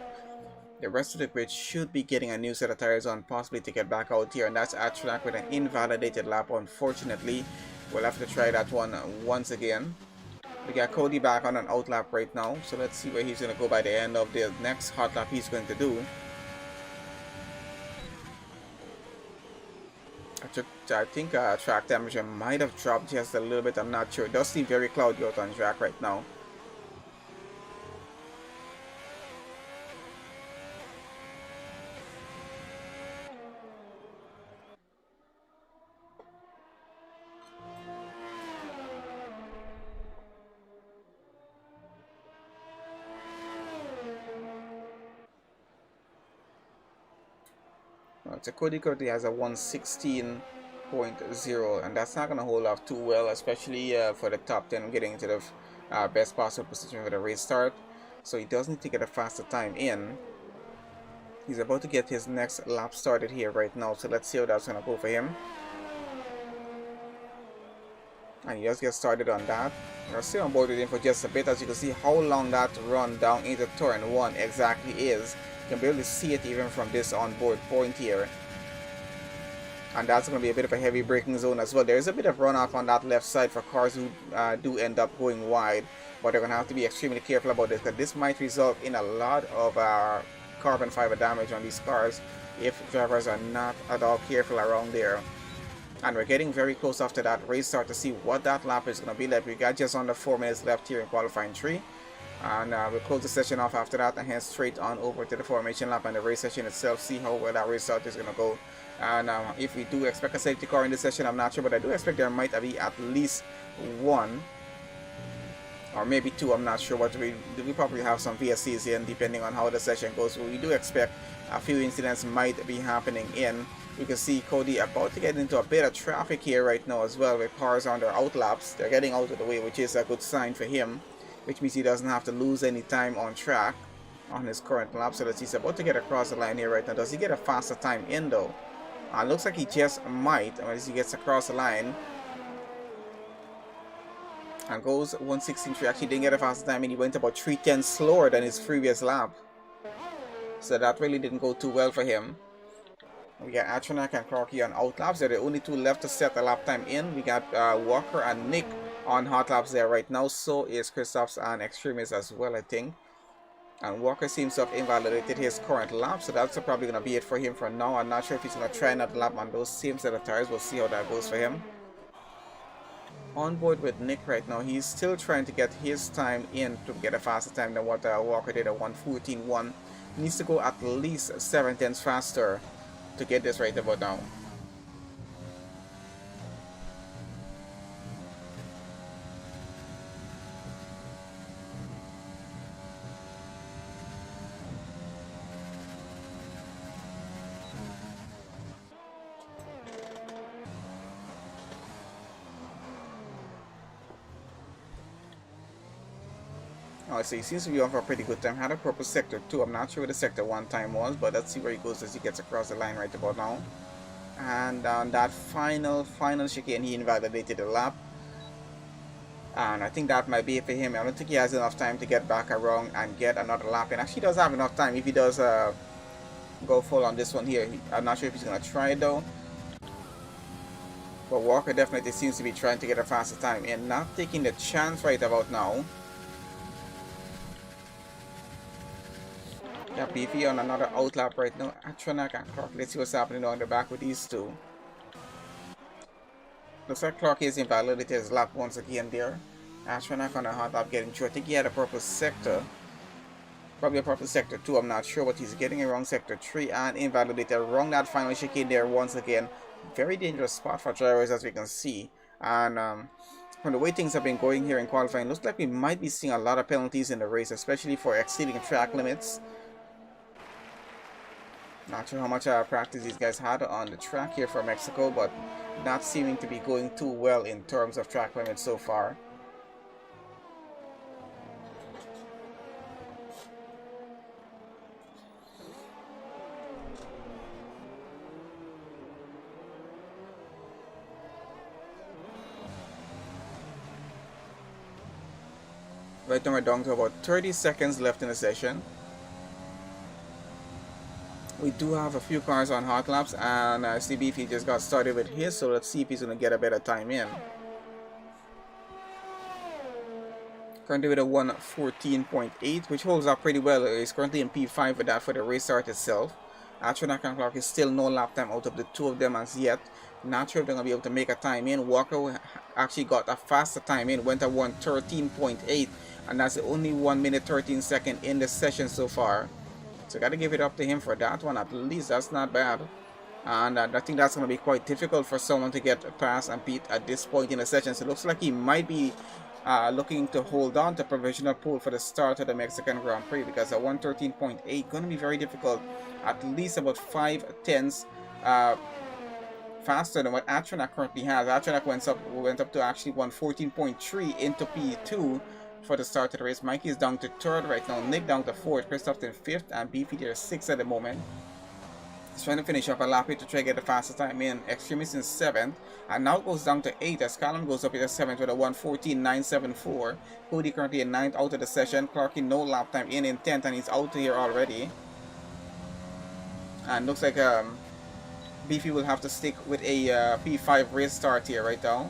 The rest of the grid should be getting a new set of tires on, possibly to get back out here, and that's at track with an invalidated lap. Unfortunately, we'll have to try that one once again. We got Cody back on an out lap right now, so let's see where he's gonna go by the end of the next hot lap he's going to do. I think track temperature might have dropped just a little bit. I'm not sure. It does seem very cloudy out on track right now. So Cody currently has a 116.0, and that's not going to hold off too well, especially for the top 10 getting into the best possible position for the race start. So he does need to get a faster time in. He's about to get his next lap started here right now, so let's see how that's going to go for him. And he just get started on that. We're still on board with him for just a bit. As you can see how long that run down into turn 1 exactly is. You can barely see it even from this onboard point here. And that's going to be a bit of a heavy braking zone as well. There's a bit of runoff on that left side for cars who do end up going wide. But they're going to have to be extremely careful about this, because this might result in a lot of carbon fiber damage on these cars if drivers are not at all careful around there. And we're getting very close after that race start to see what that lap is going to be like. We got just under 4 minutes left here in qualifying 3. And we'll close the session off after that and head straight on over to the formation lap and the race session itself. See how well that race start is going to go. And if we do expect a safety car in this session, I'm not sure, but I do expect there might be at least one. Or maybe two, I'm not sure, but we probably have some VSCs in depending on how the session goes. So we do expect a few incidents might be happening in. You can see Cody about to get into a bit of traffic here right now as well, with cars on their outlaps. They're getting out of the way, which is a good sign for him, which means he doesn't have to lose any time on track on his current lap. So he's about to get across the line here right now. Does he get a faster time in though? Looks like he just might as he gets across the line. And goes 116.3. Actually didn't get a faster time, and he went about 3/10 slower than his previous lap. So that really didn't go too well for him. We got Atronak and Clarky on out laps. They're the only two left to set the lap time in. We got Walker and Nick on hot laps there right now. So is Christophs and Extremis as well, I think. And Walker seems to have invalidated his current lap, so that's probably going to be it for him for now. I'm not sure if he's going to try another lap on those same set of tires. We'll see how that goes for him. On board with Nick right now, he's still trying to get his time in to get a faster time than what Walker did at 1:14.1. He needs to go at least 7/10 faster to get this right about now. So he seems to be on for a pretty good time. Had a purple sector 2. I'm not sure what the sector 1 time was, but let's see where he goes as he gets across the line right about now. And on that final chicane, he invalidated the lap. And I think that might be it for him. I don't think he has enough time to get back around and get another lap. And actually does have enough time if he does go full on this one here. I'm not sure if he's going to try it though. But Walker definitely seems to be trying to get a faster time and not taking the chance right about now. Got Beefy on another outlap right now. Atronak and Clark. Let's see what's happening on the back with these two. Looks like Clark is invalidated his lap once again there. Atronak on a hot lap getting through. I think he had a purple sector. Probably a purple sector 2. I'm not sure, but he's getting around sector 3 and invalidated. Wrong that final chicane there once again. Very dangerous spot for drivers as we can see. And from the way things have been going here in qualifying, looks like we might be seeing a lot of penalties in the race, especially for exceeding track limits. Not sure how much practice these guys had on the track here for Mexico, but not seeming to be going too well in terms of track limits so far. Right now we're down to about 30 seconds left in the session. We do have a few cars on hot laps, and CBF just got started with his, so let's see if he's going to get a better time in. Currently with a 1:14.8, which holds up pretty well. He's currently in P5 with that for the race start itself. Atronak and Clark is still no lap time out of the two of them as yet. Not sure if they're going to be able to make a time in. Walker actually got a faster time in, went at 1:13.8, and that's the only 1 minute 13 second in the session so far. So got to give it up to him for that one. At least that's not bad. And I think that's going to be quite difficult for someone to get past and beat at this point in the session. So it looks like he might be looking to hold on to provisional pole for the start of the Mexican Grand Prix, because at 1:13.8 going to be very difficult. At least about 5/10 uh, faster than what Atronac currently has. Atronac went up to actually 114.3 into P2 for the start of the race. Mikey is down to third right now. Nick down to fourth. Christoph in fifth, and Beefy there sixth at the moment. He's trying to finish up a lap here to try to get the fastest time in. Extremis in seventh, and now goes down to eighth as Callum goes up into seventh with a 114.974. Cody currently in ninth out of the session. Clarky no lap time in 10th, and he's out here already. And looks like Beefy will have to stick with a P5 race start here right now.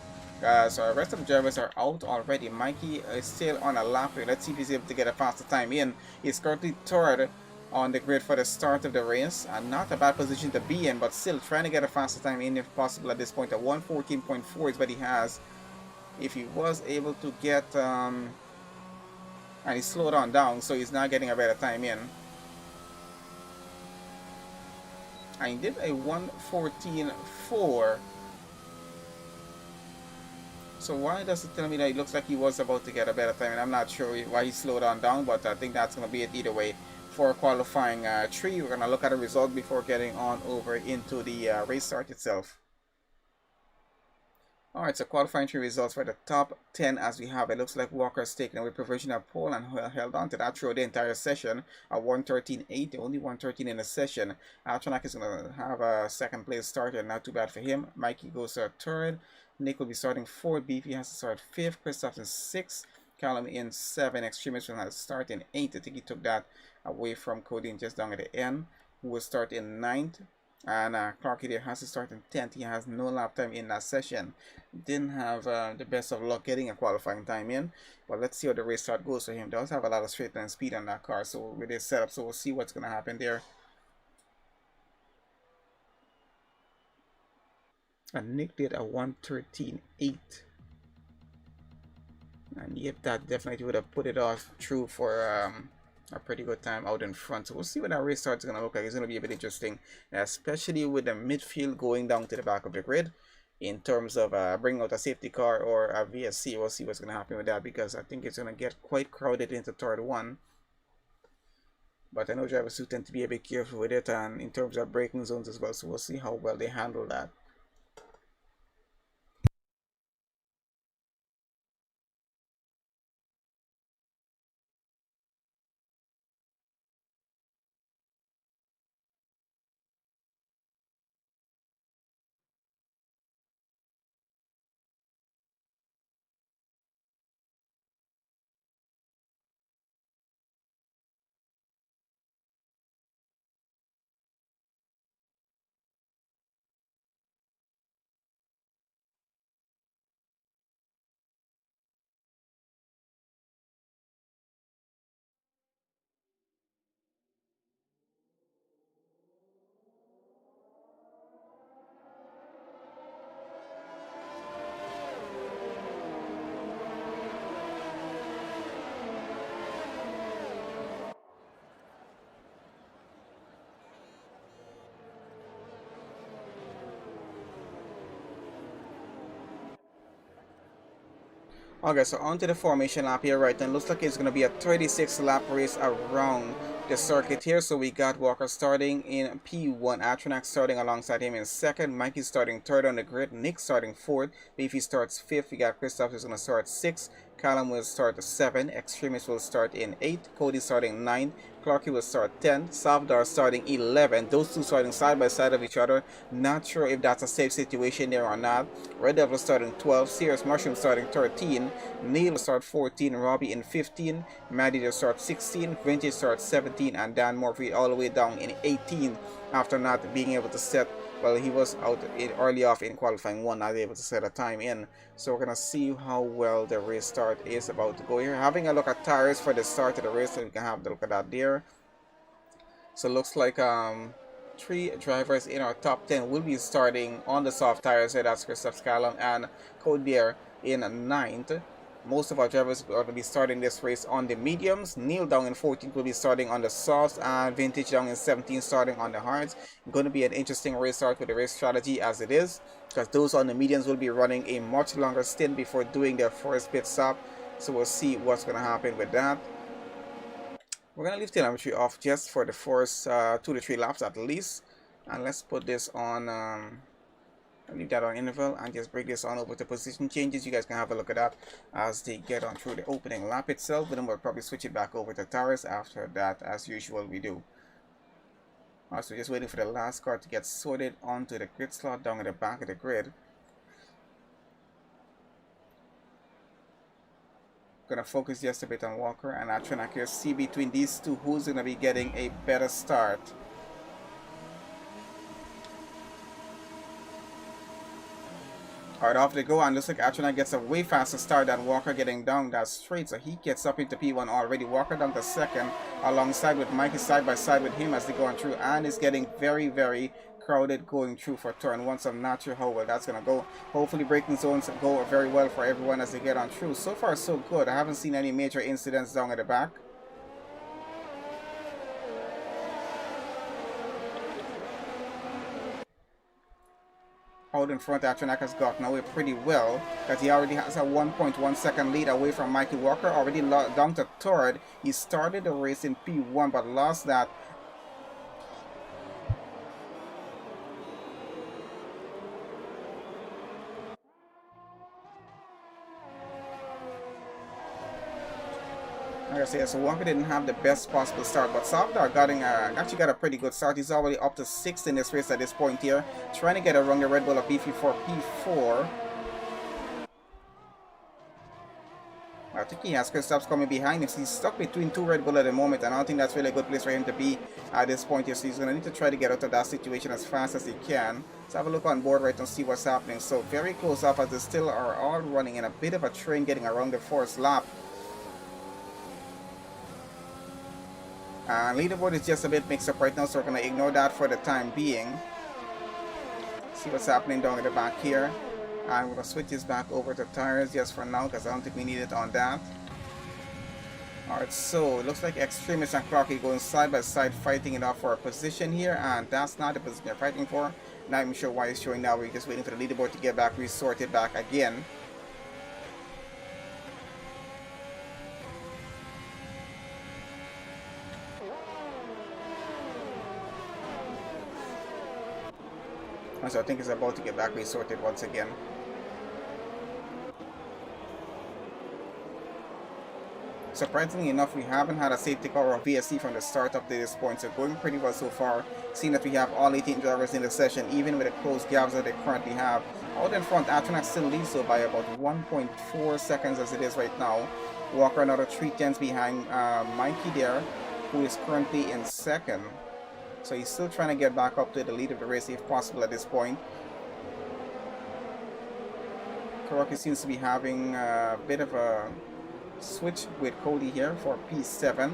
So the rest of the drivers are out already. Mikey is still on a lap here. Let's see if he's able to get a faster time in. He's currently third on the grid for the start of the race, and not a bad position to be in, but still trying to get a faster time in if possible at this point. At 114.4 is what he has. If he was able to get and he slowed on down, so he's not getting a better time in. And he did a 114.4. So why does it tell me that it looks like he was about to get a better time? And I'm not sure why he slowed on down, but I think that's going to be it either way. For qualifying 3, we're going to look at the result before getting on over into the race start itself. Alright, so qualifying 3 results for the top 10 as we have. It looks like Walker's taken away provisional pole and held on to that throughout the entire session. A 113.8, only 113 in the session. Altronac is going to have a second place starter, not too bad for him. Mikey goes to third. Nick will be starting 4th. Beefy has to start 5th. Christoph in 6th. Callum in 7. Extremist will have to start in 8th. I think he took that away from Cody just down at the end, who will start in 9th. And Clarky there has to start in 10th. He has no lap time in that session. Didn't have the best of luck getting a qualifying time in. But let's see how the race start goes for him. Does have a lot of straight line speed on that car, so with this setup, so we'll see what's going to happen there. And Nick did a 113.8. And yep, that definitely would have put it off through for a pretty good time out in front. So we'll see what that race start's going to look like. It's going to be a bit interesting, especially with the midfield going down to the back of the grid in terms of bringing out a safety car or a VSC. We'll see what's going to happen with that, because I think it's going to get quite crowded into third one. But I know drivers who tend to be a bit careful with it, and in terms of braking zones as well. So we'll see how well they handle that. Okay, so onto the formation lap here right now. Looks like it's going to be a 36 lap race around the circuit here. So we got Walker starting in P1, Atronac starting alongside him in second, Mikey starting third on the grid, Nick starting fourth, Beefy starts fifth, we got Christoph who's going to start sixth, Callum will start 7, Extremist will start in 8, Cody starting 9, Clarky will start 10, Savdar starting 11. Those two starting side by side of each other. Not sure if that's a safe situation there or not. Red Devil starting 12, Serious Mushroom starting 13, Neil will start 14, Robbie in 15, Maddie will start 16, Vintage starts 17, and Dan Murphy all the way down in 18 after not being able to set. Well, he was out early off in qualifying 1, not able to set a time in. So we're going to see how well the race start is about to go here. Having a look at tires for the start of the race, so we can have a look at that there. So it looks like 3 drivers in our top 10 will be starting on the soft tires. So that's Christoph, Callum, and Cody there in 9th. Most of our drivers are going to be starting this race on the mediums. Neil down in 14th will be starting on the softs, and Vintage down in 17th starting on the hards. Going to be an interesting race start with the race strategy as it is, because those on the mediums will be running a much longer stint before doing their first pit stop. So we'll see what's going to happen with that. We're going to leave telemetry off just for the first 2 to 3 laps at least. And let's put this on, leave that on interval and just bring this on over to position changes. You guys can have a look at that as they get on through the opening lap itself. Then we'll probably switch it back over to tires after that, as usual we do. So just waiting for the last car to get sorted onto the grid slot down at the back of the grid. Gonna focus just a bit on Walker, and I'm trying to see between these two who's gonna be getting a better start. Alright, off they go, and looks like Atrona gets a way faster start than Walker getting down that straight, so he gets up into P1 already. Walker down to second, alongside with Mikey side by side with him as they go on through, and it's getting very, very crowded going through for turn one. So I'm not sure how well that's going to go. Hopefully braking zones go very well for everyone as they get on through. So far so good. I haven't seen any major incidents down at the back. Out in front, Atronak has gotten away pretty well because he already has a 1.1 second lead away from Mikey Walker, already down to third. He started the race in P1 but lost that. Like I say, so Walker didn't have the best possible start, but Savdar actually got a pretty good start. He's already up to 6th in this race at this point here, trying to get around the Red Bull of Beefy for P4. I think he has Kristaps coming behind him. So he's stuck between two Red Bull at the moment, and I don't think that's really a good place for him to be at this point here. So he's going to need to try to get out of that situation as fast as he can. Let's have a look on board right now and see what's happening. So very close up as they still are all running in a bit of a train getting around the first lap. Leaderboard is just a bit mixed up right now, so we're going to ignore that for the time being. See what's happening down at the back here. And we're going to switch this back over to tires just for now because I don't think we need it on that. Alright, so it looks like Extremist and Clocky going side by side fighting it off for a position here, and that's not the position they're fighting for. Not even sure why it's showing now. We're just waiting for the leaderboard to get back resorted back again. So I think it's about to get back resorted once again. Surprisingly enough, we haven't had a safety car or a VSC from the start up to this point, so going pretty well so far. Seeing that we have all 18 drivers in the session, even with the close gaps that they currently have. Out in front, Atronax still leads so by about 1.4 seconds as it is right now. Walker another 3/10 behind Mikey there, who is currently in second. So he's still trying to get back up to the lead of the race if possible at this point. Kuroki seems to be having a bit of a switch with Cody here for P7.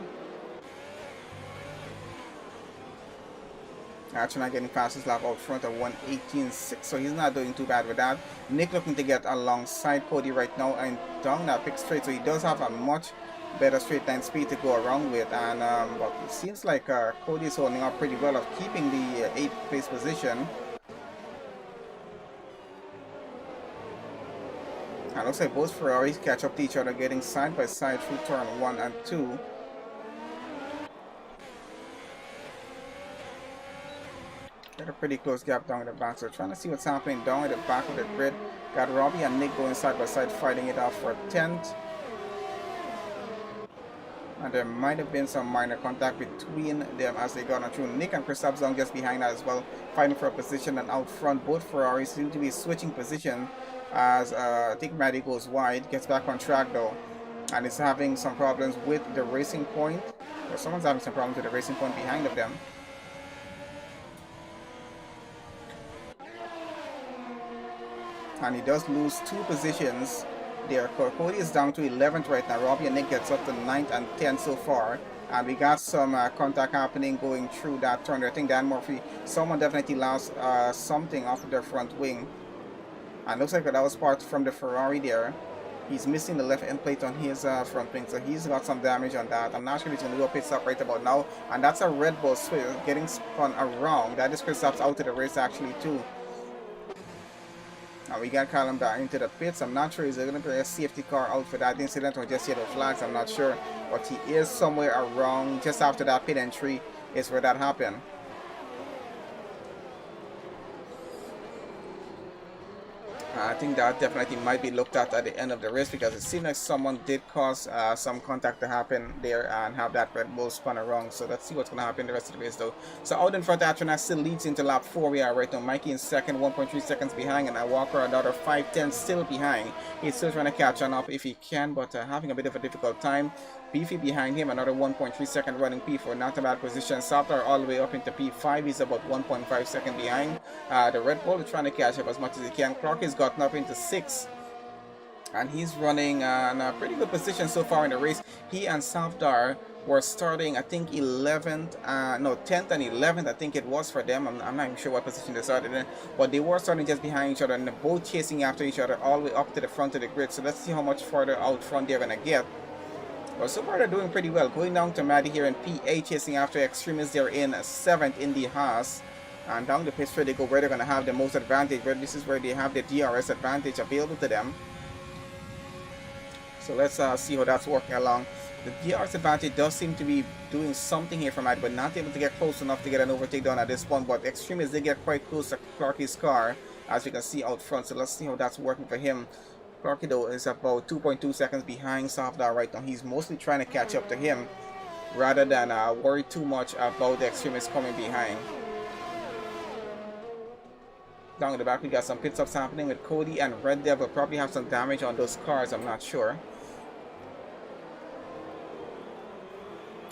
Actually not getting past his lap out front of 1:18.6, so he's not doing too bad with that. Nick looking to get alongside Cody right now and down that pick straight, so he does have a much better straight line speed to go around with, and but it seems like Cody is holding up pretty well of keeping the 8th place position. And looks like both Ferraris catch up to each other, getting side by side through turn 1 and 2. Got a pretty close gap down at the back, so trying to see what's happening down at the back of the grid. Got Robbie and Nick going side by side, fighting it out for 10th. And there might have been some minor contact between them as they got on through. Nick and Kristaps down just behind that as well, fighting for a position, and out front both Ferraris seem to be switching position as I think Maddie goes wide, gets back on track though, and is having some problems with the racing point. Or someone's having some problems with the racing point behind of them. And he does lose 2 positions there. Cody is down to 11th right now. Robbie and Nick gets up to 9th and 10th so far. And we got some contact happening going through that turn. I think Dan Murphy, someone definitely lost something off of their front wing. And looks like that was part from the Ferrari there. He's missing the left end plate on his front wing, so he's got some damage on that. I'm not sure he's going to do a pit stop right about now. And that's a Red Bull switch getting spun around. That is Kristaps out of the race actually too. Now we got Callum back into the pits. I'm not sure is there going to be a safety car out for that incident or just yellow flags. I'm not sure, but he is somewhere around just after that pit entry is where that happened. I think that definitely might be looked at the end of the race, because it seemed like someone did cause some contact to happen there and have that Red Bull spun around. So let's see what's going to happen the rest of the race though. So out in front, Atronax still leads into lap 4. We are right now. Mikey in second, 1.3 seconds behind, and Walker another 5:10 still behind. He's still trying to catch on up if he can, but having a bit of a difficult time. Beefy behind him, another 1.3 second running P4, not a bad position. Saptar all the way up into P5, he's about 1.5 second behind. The Red Bull is trying to catch up as much as he can. Clark has gotten up into 6, and he's running in a pretty good position so far in the race. He and Safdar were starting, I think, 11th, no, 10th and 11th, I think it was for them. I'm not even sure what position they started in, but they were starting just behind each other, and they're both chasing after each other all the way up to the front of the grid. So let's see how much further out front they're going to get. Well, so far they're doing pretty well. Going down to Maddie here in PA, chasing after Extremists. They're in 7th in the Haas. And down the pit straight they go, where they're going to have the most advantage. Where this is where they have the DRS advantage available to them. So let's see how that's working along. The DRS advantage does seem to be doing something here for Maddie, but not able to get close enough to get an overtake down at this point. But Extremists, they get quite close to Clarky's car, as you can see out front. So let's see how that's working for him. Clarky though is about 2.2 seconds behind Safdar right now. He's mostly trying to catch up to him rather than worry too much about the Extremists coming behind. Down in the back we got some pit stops happening with Cody and Red Devil. Probably have some damage on those cars, I'm not sure.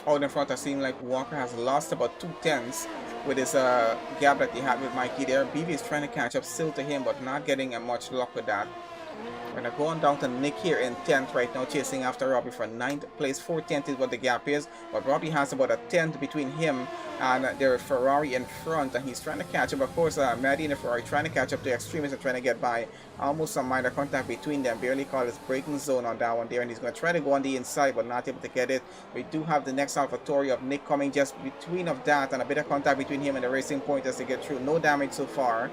Out in front I seem like Walker has lost about 2/10 with his gap that he had with Mikey there. BB is trying to catch up still to him, but not getting much luck with that. We're going to go on down to Nick here in 10th right now, chasing after Robbie for 9th place. 4/10 is what the gap is, but Robbie has about a 10th between him and their Ferrari in front, and he's trying to catch up. Of course, Maddie and the Ferrari trying to catch up to Extremists and trying to get by. Almost some minor contact between them, barely called his braking zone on that one there, and he's going to try to go on the inside, but not able to get it. We do have the next AlphaTauri of Nick coming just between of that, and a bit of contact between him and the Racing Point as they get through. No damage so far.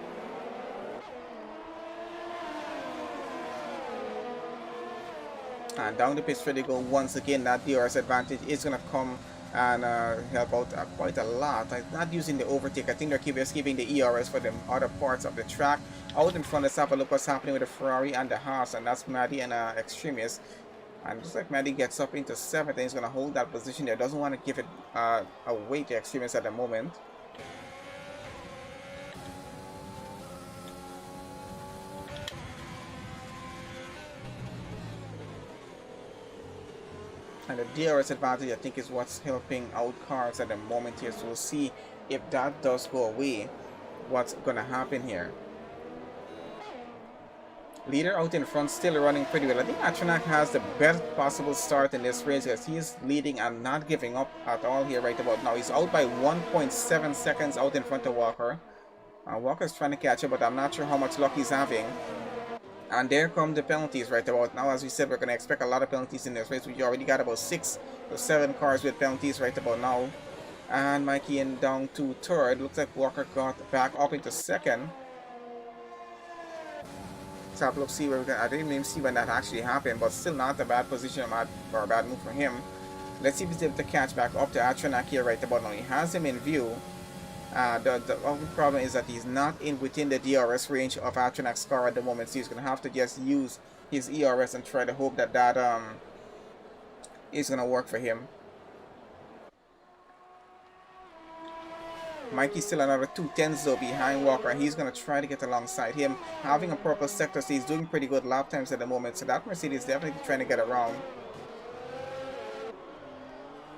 And down the pit straight they go once again. That DRS advantage is going to come and help out quite a lot. Not using the overtake. I think they're just keeping the ERS for the other parts of the track. Out in front, let's have a look what's happening with the Ferrari and the Haas, and that's Maddie and Extremists. And just like Maddie gets up into 7th, and he's going to hold that position there. Doesn't want to give it away to Extremists at the moment. And the DRS advantage, I think, is what's helping out cars at the moment here. So we'll see if that does go away, what's going to happen here. Leader out in front, still running pretty well. I think Atronax has the best possible start in this race, because he's leading and not giving up at all here right about now. He's out by 1.7 seconds out in front of Walker. Walker's trying to catch up, but I'm not sure how much luck he's having. And there come the penalties right about now. As we said, we're going to expect a lot of penalties in this race. We already got about 6 or 7 cars with penalties right about now. And Mikey in down to 3rd. Looks like Walker got back up into 2nd. Let's have a look, see where we can. I didn't even see when that actually happened, but still not a bad position or a bad move for him. Let's see if he's able to catch back up to Atronax here right about now. He has him in view. The only problem is that he's not within the DRS range of Atronax's car at the moment, so he's going to have to just use his ERS and try to hope that that is going to work for him. Mikey's still another 2/10 though behind Walker, and he's going to try to get alongside him. Having a purple sector, so he's doing pretty good lap times at the moment, so that Mercedes is definitely trying to get around.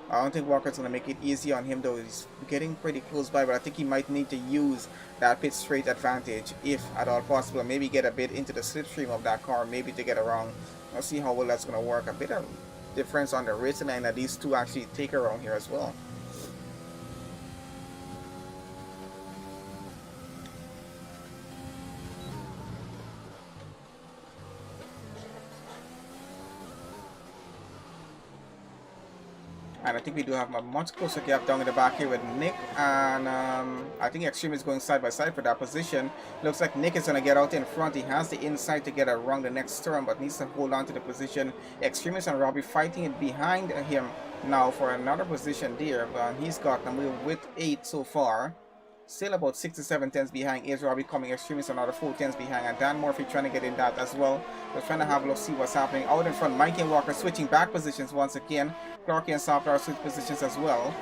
I don't think Walker's going to make it easy on him though. He's getting pretty close by, but I think he might need to use that pit straight advantage if at all possible. Maybe get a bit into the slipstream of that car, maybe to get around. Let's see how well that's going to work. A bit of difference on the racing line that these two actually take around here as well. And I think we do have a much closer gap down in the back here with Nick, and I think Extreme is going side by side for that position. Looks like Nick is going to get out in front. He has the inside to get around the next turn, but needs to hold on to the position. Extremist and Robbie fighting it behind him now for another position there, but he's got them with 8 so far. Still about 67 tenths behind. Is Robbie coming extremist, another 4 tenths behind, and Dan Murphy trying to get in that as well. We're trying to have a look, see what's happening out in front. Mikey and Walker switching back positions once again. Clarky and Software switch positions as well.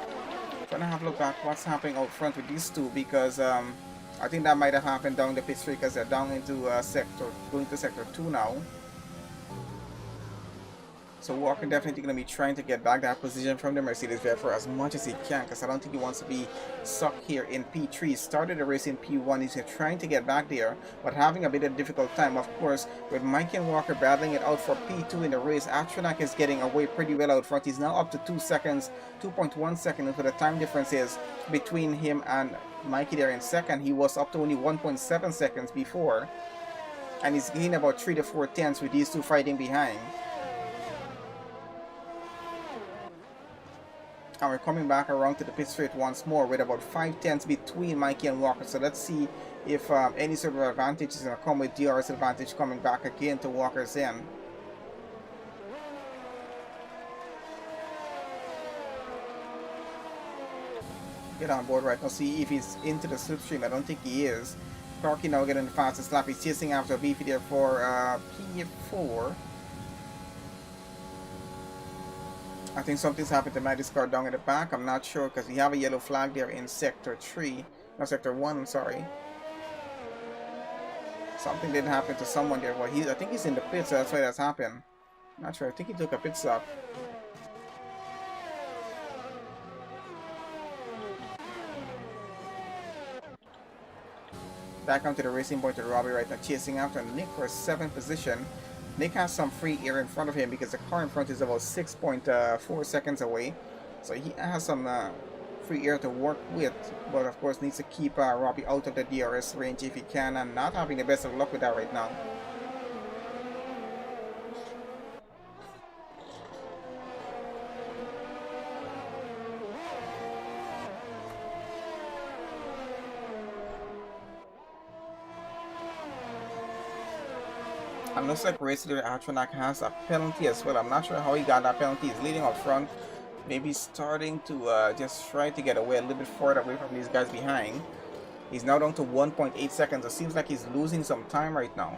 Trying to have a look at what's happening out front with these two, because I think that might have happened down the pit straight, because they're down into going to sector 2 now. So Walker definitely going to be trying to get back that position from the Mercedes for as much as he can, because I don't think he wants to be stuck here in P3. Started the race in P1, he's trying to get back there, but having a bit of a difficult time. Of course, with Mikey and Walker battling it out for P2 in the race, Astronaut is getting away pretty well out front. He's now up to 2 seconds, 2.1 seconds, for the time difference is between him and Mikey there in second. He was up to only 1.7 seconds before, and he's gained about 3 to 4 tenths with these two fighting behind. And we're coming back around to the pit straight once more with about 5 tenths between Mikey and Walker. So let's see if any sort of advantage is going to come with DRS advantage coming back again to Walker's end. Get on board right now, see if he's into the slipstream. I don't think he is. Clarky now getting the fastest lap. He's chasing after Beefy there for P4. I think something's happened to Maddie's car down in the back. I'm not sure, because we have a yellow flag there in sector 3. No, sector 1, I'm sorry. Something did happen to someone there. Well, I think he's in the pit, so that's why that's happened. Not sure. I think he took a pit stop. Back onto the racing point with Robbie right now, chasing after Nick for 7th position. Nick has some free air in front of him because the car in front is about 6.4 seconds away. So he has some free air to work with, but of course needs to keep Robbie out of the DRS range if he can, and not having the best of luck with that right now. And looks like race leader Atronak has a penalty as well. I'm not sure how he got that penalty. He's leading up front, maybe starting to just try to get away a little bit further away from these guys behind. He's now down to 1.8 seconds. It seems like he's losing some time right now.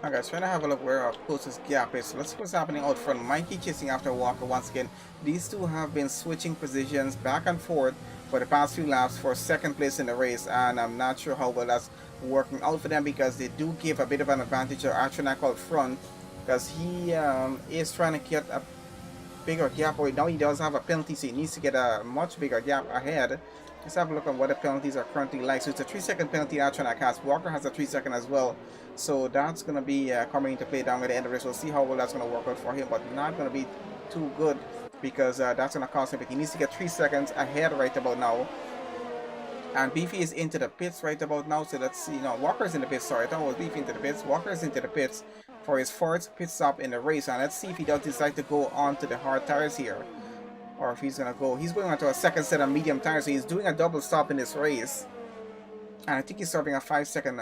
Alright guys, trying to have a look where our closest gap is. So let's see what's happening out front. Mikey chasing after Walker once again. These two have been switching positions back and forth for the past few laps for 2nd place in the race, and I'm not sure how well that's working out for them, because they do give a bit of an advantage to Atronak out front, because he is trying to get a bigger gap. Right now he does have a penalty, so he needs to get a much bigger gap ahead. Let's have a look at what the penalties are currently like. So it's a 3-second penalty Atronak has. Walker has a 3-second as well. So that's going to be coming into play down at the end of the race. We'll see how well that's going to work out for him, but not going to be too good, because that's going to cost him. But he needs to get 3 seconds ahead right about now. And Beefy is into the pits right about now. So let's see. No, Walker's in the pits. Sorry, I thought it was Beefy into the pits. Walker's into the pits for his 4th pit stop in the race. And let's see if he does decide to go on to the hard tires here, or if he's going to go. He's going on to a 2nd set of medium tires. So he's doing a double stop in this race. And I think he's serving a 5-second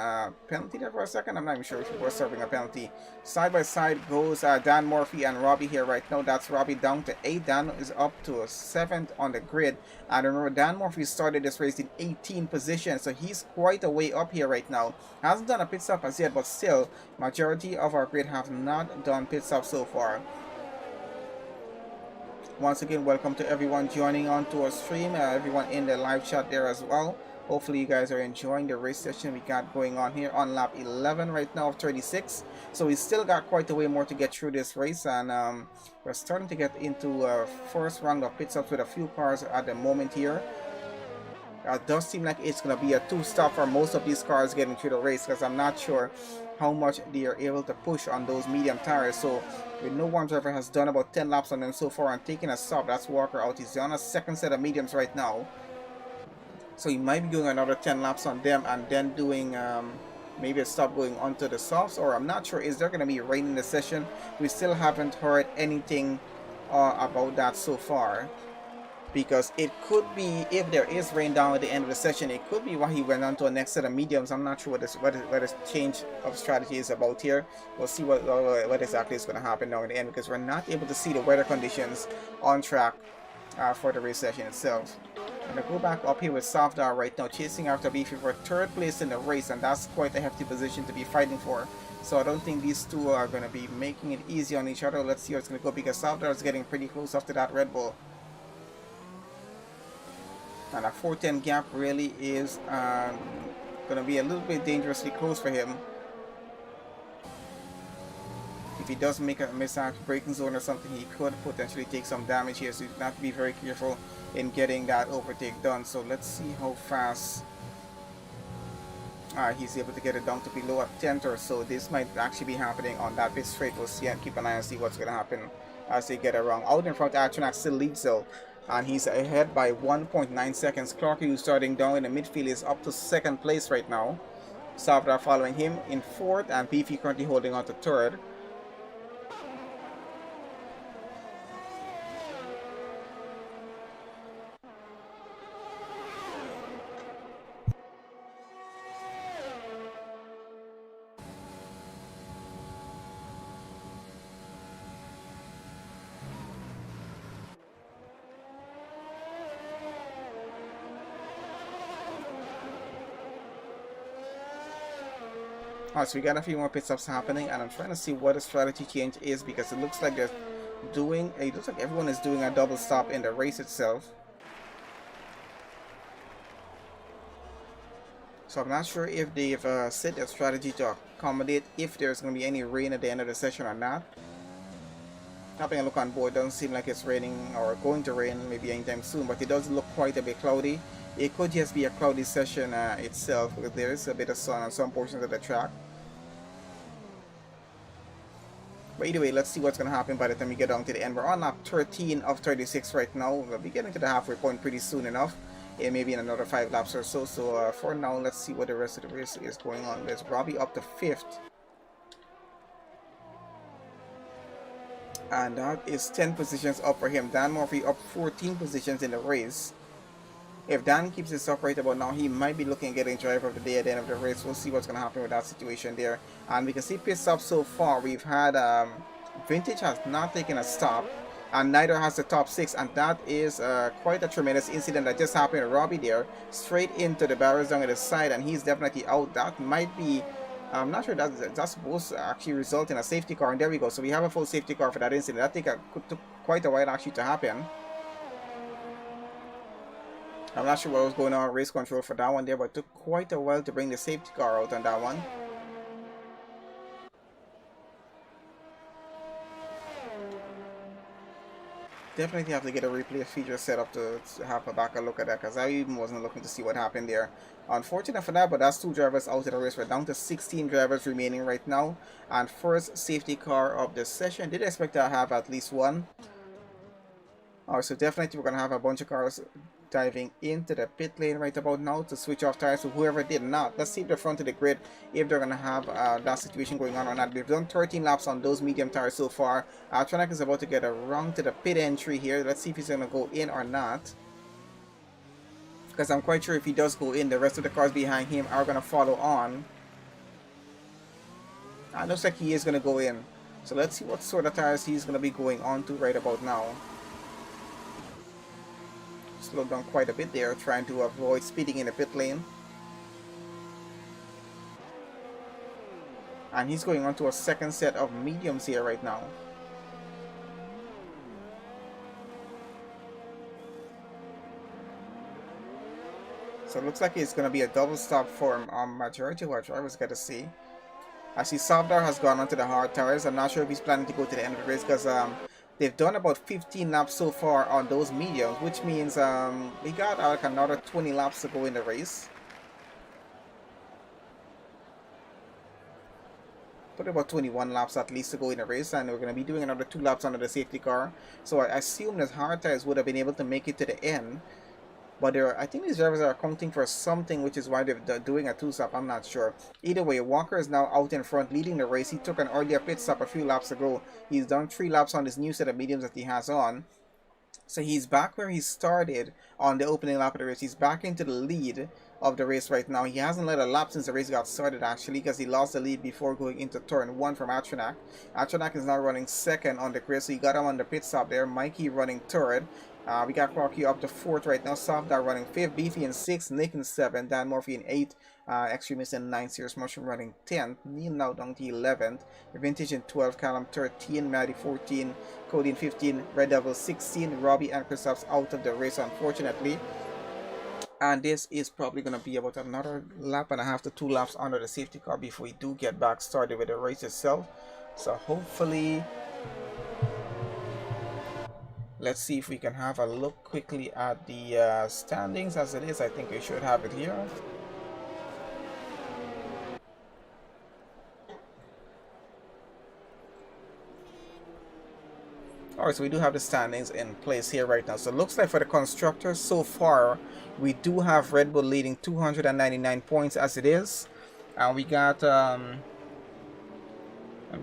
penalty there for a second. I'm not even sure if he was serving a penalty. Side by side goes Dan Murphy and Robbie here right now. That's Robbie down to 8. Dan is up to a 7th on the grid. And remember, Dan Murphy started this race in 18th position, so he's quite a way up here right now. Hasn't done a pit stop as yet, but still, majority of our grid have not done pit stops so far. Once again, welcome to everyone joining on to our stream, everyone in the live chat there as well. Hopefully you guys are enjoying the race session we got going on here on lap 11 right now of 36. So we still got quite a way more to get through this race, and we're starting to get into first round of pit stops with a few cars at the moment here. It does seem like it's going to be a two-stop for most of these cars getting through the race, because I'm not sure how much they are able to push on those medium tires. So we know one driver has done about 10 laps on them so far and taking a stop. That's Walker out. He's on a second set of mediums right now. So he might be doing another 10 laps on them and then doing maybe a stop going onto the softs, or I'm not sure. Is there going to be rain in the session? We still haven't heard anything about that so far. Because it could be, if there is rain down at the end of the session, it could be why he went on to a next set of mediums. I'm not sure what this change of strategy is about here. We'll see what exactly is going to happen now in the end, because we're not able to see the weather conditions on track for the race session itself. I'm going to go back up here with Safdar right now, chasing after Beefy for third place in the race, and that's quite a hefty position to be fighting for. So I don't think these two are going to be making it easy on each other. Let's see how it's going to go, because Safdar is getting pretty close after that Red Bull. And a 410 gap really is going to be a little bit dangerously close for him. If he does make a mishap braking zone or something, he could potentially take some damage here. So you have to be very careful in getting that overtake done. So let's see how fast he's able to get it down to below a 10th or so. This might actually be happening on that pit straight. We'll see and keep an eye and see what's going to happen as they get around. Out in front, Atronax still leads though. And he's ahead by 1.9 seconds. Clarky, who's starting down in the midfield, is up to second place right now. Savdar following him in fourth, and Beefy currently holding on to third. So we got a few more pit stops happening, and I'm trying to see what the strategy change is, because it looks like they're doing it looks like everyone is doing a double stop in the race itself. So I'm not sure if they've set their strategy to accommodate if there's going to be any rain at the end of the session or not. Having a look on board, doesn't seem like it's raining or going to rain maybe anytime soon, but it does look quite a bit cloudy. It could just be a cloudy session itself, because there is a bit of sun on some portions of the track. But either way, let's see what's going to happen by the time we get down to the end. We're on lap 13 of 36 right now. We'll be getting to the halfway point pretty soon enough. Maybe in another 5 laps or so. So for now, let's see what the rest of the race is going on. There's Robbie up to 5th. And that is 10 positions up for him. Dan Murphy up 14 positions in the race. If Dan keeps this up right about now, he might be looking at getting driver of the day at the end of the race. We'll see what's going to happen with that situation there. And we can see pit stops so far. We've had Vintage has not taken a stop, and neither has the top 6. And that is quite a tremendous incident that just happened. Robbie there, straight into the barriers down at the side, and he's definitely out. That might be, I'm not sure that's supposed to actually result in a safety car. And there we go. So we have a full safety car for that incident. That took quite a while actually to happen. I'm not sure what was going on with race control for that one there, but it took quite a while to bring the safety car out on that one. Definitely have to get a replay feature set up to have a back look at that, because I even wasn't looking to see what happened there. Unfortunate for that, but that's 2 drivers out of the race. We're down to 16 drivers remaining right now, and first safety car of the session. Did expect to have at least one. So definitely we're going to have a bunch of cars diving into the pit lane right about now to switch off tires to whoever did not. Let's see if they're front of the grid, if they're going to have that situation going on or not. We've done 13 laps on those medium tires so far. Tronak is about to get around to the pit entry here. Let's see if he's going to go in or not, because I'm quite sure if he does go in, the rest of the cars behind him are going to follow on. It looks like he is going to go in. So let's see what sort of tires he's going to be going on to right about now. Slowed down quite a bit there, trying to avoid speeding in the pit lane. And he's going on to a second set of mediums here right now. So it looks like it's going to be a double stop for majority of our drivers, got to see. I see Savdar has gone onto the hard tires. I'm not sure if he's planning to go to the end of the race, because They've done about 15 laps so far on those mediums, which means we got like another 20 laps to go in the race. Put about 21 laps at least to go in the race, and we're going to be doing another 2 laps under the safety car. So I assume that hard tires would have been able to make it to the end. But I think these drivers are accounting for something, which is why they're doing a 2-stop. I'm not sure. Either way, Walker is now out in front, leading the race. He took an earlier pit stop a few laps ago. He's done 3 laps on this new set of mediums that he has on. So he's back where he started on the opening lap of the race. He's back into the lead of the race right now. He hasn't led a lap since the race got started, actually, because he lost the lead before going into turn 1 from Atronak. Atronak is now running second on the grid, so he got him on the pit stop there. Mikey running third. We got Rocky up to 4th right now. Sofdar running 5th. Beefy in 6th. Nick in 7th. Dan Murphy in 8th. Extremist in 9th. Serious Mushroom running 10th. Neil now down to 11th. Vintage in 12th. Callum 13. Maddie 14. Cody in 15. Red Devil 16. Robbie and Christoph's out of the race, unfortunately. And this is probably going to be about another lap and a half to 2 laps under the safety car before we do get back started with the race itself. So hopefully, let's see if we can have a look quickly at the standings as it is. I think we should have it here. Alright, so we do have the standings in place here right now. So it looks like for the constructors so far, we do have Red Bull leading 299 points as it is. And we got, I'm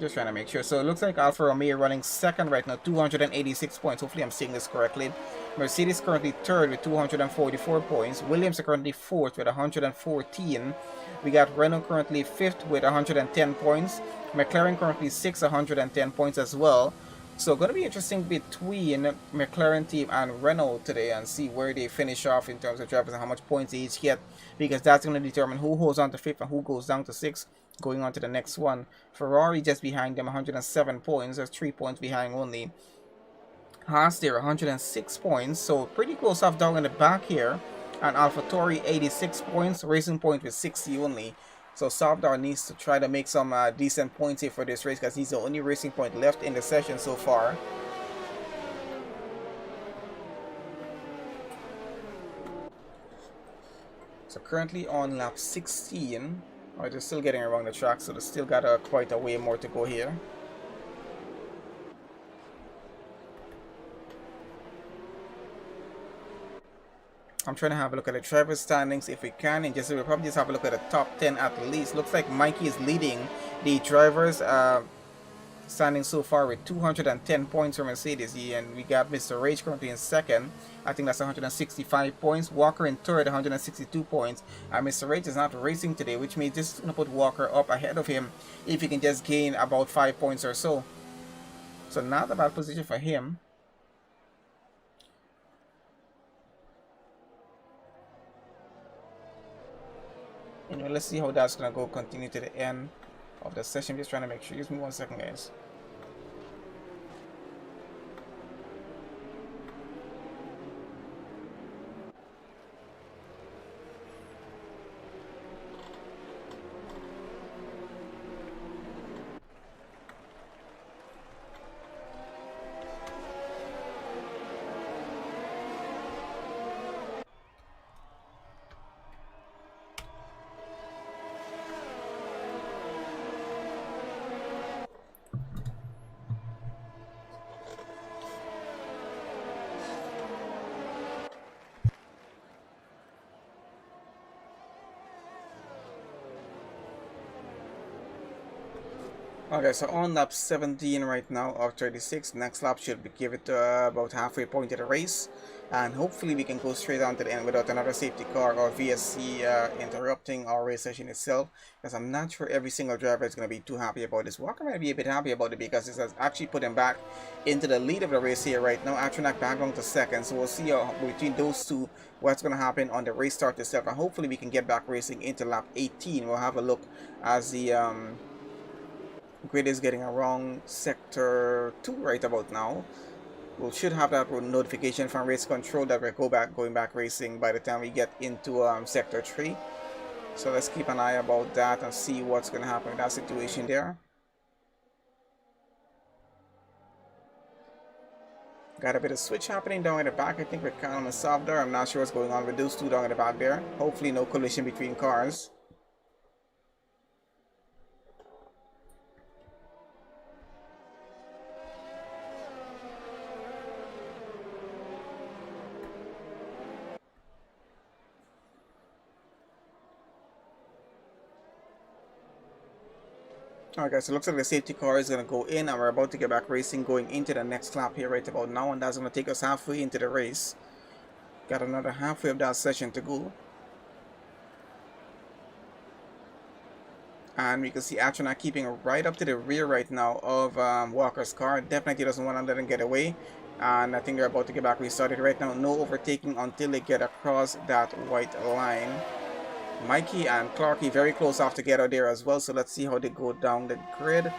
just trying to make sure. So it looks like Alfa Romeo running second right now, 286 points. Hopefully I'm seeing this correctly. Mercedes currently third with 244 points. Williams are currently fourth with 114. We got Renault currently fifth with 110 points. McLaren currently sixth, 110 points as well. So going to be interesting between McLaren team and Renault today and see where they finish off in terms of drivers and how much points they each get, because that's going to determine who holds on to 5th and who goes down to 6th going on to the next one. Ferrari just behind them, 107 points. There's 3 points behind only. Haas there, 106 points. So pretty close off down in the back here. And AlphaTauri, 86 points. Racing Point with 60 only. So Sofdar needs to try to make some decent points here for this race, because he's the only Racing Point left in the session so far. So currently on lap 16. Oh, they're still getting around the track, so they still got quite a way more to go here. I'm trying to have a look at the driver standings if we can, and we'll probably just have a look at the top 10 at least. Looks like Mikey is leading the drivers standing so far with 210 points for Mercedes, and we got Mr. Rage currently in second. I think that's 165 points. Walker in third, 162 points. And Mr. Rage is not racing today, which means this is going to put Walker up ahead of him if he can just gain about 5 points or so. So not a bad position for him. Let's see how that's gonna go. Continue to the end of the session. Just trying to make sure. Give me 1 second, guys. Okay, so on lap 17 right now of 36. Next lap should be give it about halfway point of the race, and hopefully we can go straight on to the end without another safety car or VSC interrupting our race session itself, because I'm not sure every single driver is going to be too happy about this. Walker might be a bit happy about it because this has actually put him back into the lead of the race here right now. Atronak back down to second, so we'll see between those two what's going to happen on the race start itself, and hopefully we can get back racing into lap 18. We'll have a look as the grid is getting around sector 2 right about now. We should have that notification from race control that we're going back racing by the time we get into sector 3. So let's keep an eye about that and see what's going to happen in that situation there. Got a bit of switch happening down in the back. I think with Callum and Savdar. I'm not sure what's going on with those two down in the back there. Hopefully no collision between cars. Alright guys, so it looks like the safety car is going to go in and we're about to get back racing going into the next lap here right about now, and that's going to take us halfway into the race. Got another halfway of that session to go. And we can see Atronaut keeping right up to the rear right now of Walker's car. Definitely doesn't want to let him get away. And I think they're about to get back restarted right now. No overtaking until they get across that white line. Mikey and Clarky very close off together there as well, so let's see how they go down the grid.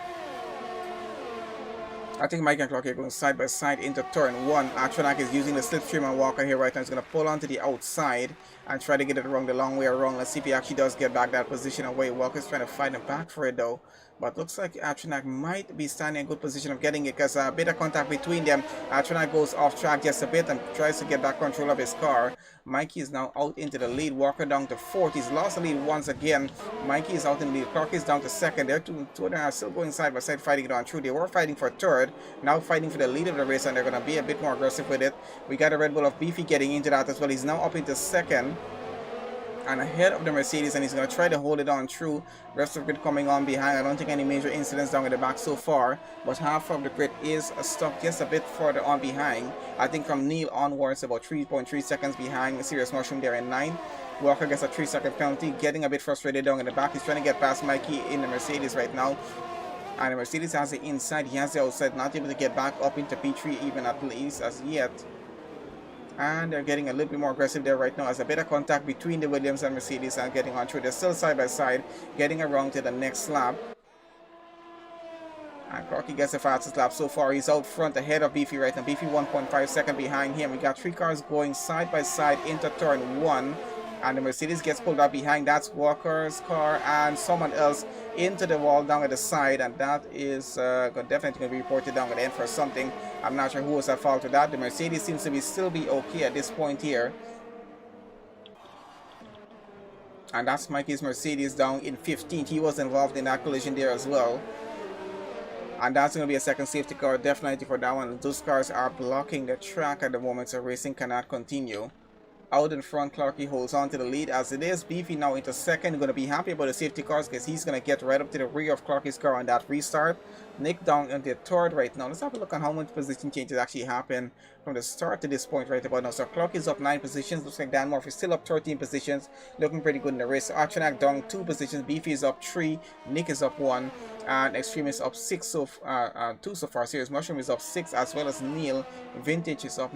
I think Mikey and Clarky are going side by side into turn 1. Atronac is using the slipstream on Walker here right now. He's going to pull onto the outside and try to get it around the long way around. Let's see if he actually does get back that position away. Walker's trying to fight him back for it though. But looks like Atronac might be standing in a good position of getting it, because a bit of contact between them. Atronac goes off track just a bit and tries to get back control of his car. Mikey is now out into the lead. Walker down to 4th. He's lost the lead once again. Mikey is out in the lead. Clark is down to 2nd. They're two of them are still going side by side, fighting it on through. They were fighting for 3rd. Now fighting for the lead of the race, and they're going to be a bit more aggressive with it. We got a Red Bull of Beefy getting into that as well. He's now up into 2nd. And ahead of the Mercedes, and he's going to try to hold it on through. Rest of the grid coming on behind. I don't think any major incidents down in the back so far, but half of the grid is stuck just a bit further on behind. I think from Neil onwards, about 3.3 seconds behind. Serious Mushroom there in 9. Walker gets a 3-second penalty, getting a bit frustrated down in the back. He's trying to get past Mikey in the Mercedes right now. And the Mercedes has the inside, he has the outside, not able to get back up into P3 even at least as yet. And they're getting a little bit more aggressive there right now, as a bit of contact between the Williams and Mercedes and getting on through. They're still side by side, getting around to the next lap. And Clarky gets the fastest lap so far. He's out front ahead of Beefy right now. Beefy 1.5 seconds behind him. We got 3 cars going side by side into turn 1. And the Mercedes gets pulled up behind. That's Walker's car and someone else into the wall down at the side, and that is definitely going to be reported down at the end for something. I'm not sure who was at fault with that. The Mercedes seems to be still be okay at this point here. And that's Mikey's Mercedes down in 15th. He was involved in that collision there as well. And that's going to be a second safety car definitely for that one. Those cars are blocking the track at the moment, so racing cannot continue. Out in front, Clarky holds on to the lead as it is. Beefy now into 2nd. Going to be happy about the safety cars because he's going to get right up to the rear of Clarky's car on that restart. Nick down into 3rd right now. Let's have a look on how much position changes actually happen from the start to this point right about now. So Clarky's up 9 positions. Looks like Dan Murphy still up 13 positions. Looking pretty good in the race. So Atronac down 2 positions. Beefy is up 3. Nick is up 1. And Extreme is up 6 so 2 so far. Serious Mushroom is up 6, as well as Neil. Vintage is up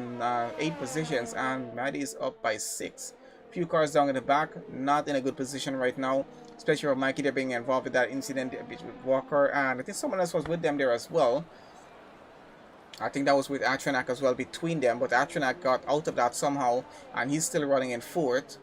8 positions, and Maddie is up by 6. Few cars down in the back, not in a good position right now, especially for Mikey. They're being involved with that incident with Walker, and I think someone else was with them there as well. I think that was with Atronac as well between them, but Atronac got out of that somehow, and he's still running in 4th.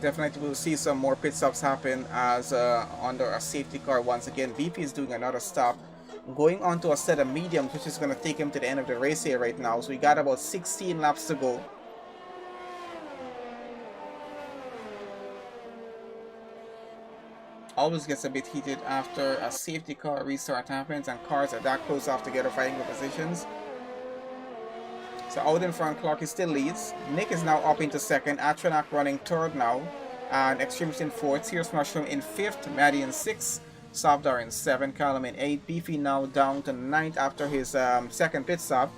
Definitely will see some more pit stops happen as under a safety car once again. VP is doing another stop, going on to a set of mediums, which is going to take him to the end of the race here right now. So we got about 16 laps to go. Always gets a bit heated after a safety car restart happens and cars are that close off together fighting for positions. So out in front, Clarky still leads. Nick is now up into 2nd. Atronac running 3rd now. And Extremes in 4th. Serious Mushroom in 5th. Maddie in 6th. Savdar in 7th. Callum in 8th. Beefy now down to 9th after his 2nd pit stop.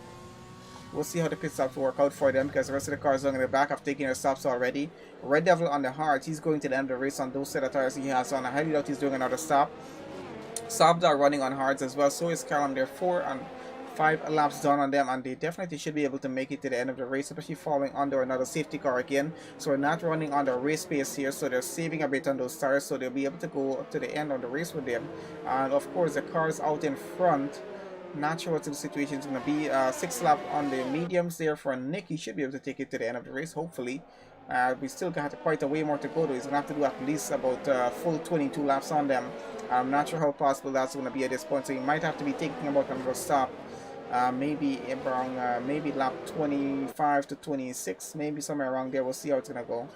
We'll see how the pit stops work out for them, because the rest of the cars along in the back have taken their stops already. Red Devil on the hards. He's going to the end of the race on those set of tires he has on. I highly doubt he's doing another stop. Savdar running on hards as well. So is Callum. They're 4 and 5 laps done on them, and they definitely should be able to make it to the end of the race, especially following under another safety car again. So we're not running under race pace here, so they're saving a bit on those tires, so they'll be able to go up to the end of the race with them. And of course the cars out in front, not sure what the situation is going to be. 6 lap on the mediums there for Nick. He should be able to take it to the end of the race, hopefully. We still got quite a way more to go though. He's going to have to do at least about full 22 laps on them. I'm not sure how possible that's going to be at this point, so he might have to be thinking about another stop. Maybe around maybe lap 25 to 26, maybe somewhere around there. We'll see how it's going to go.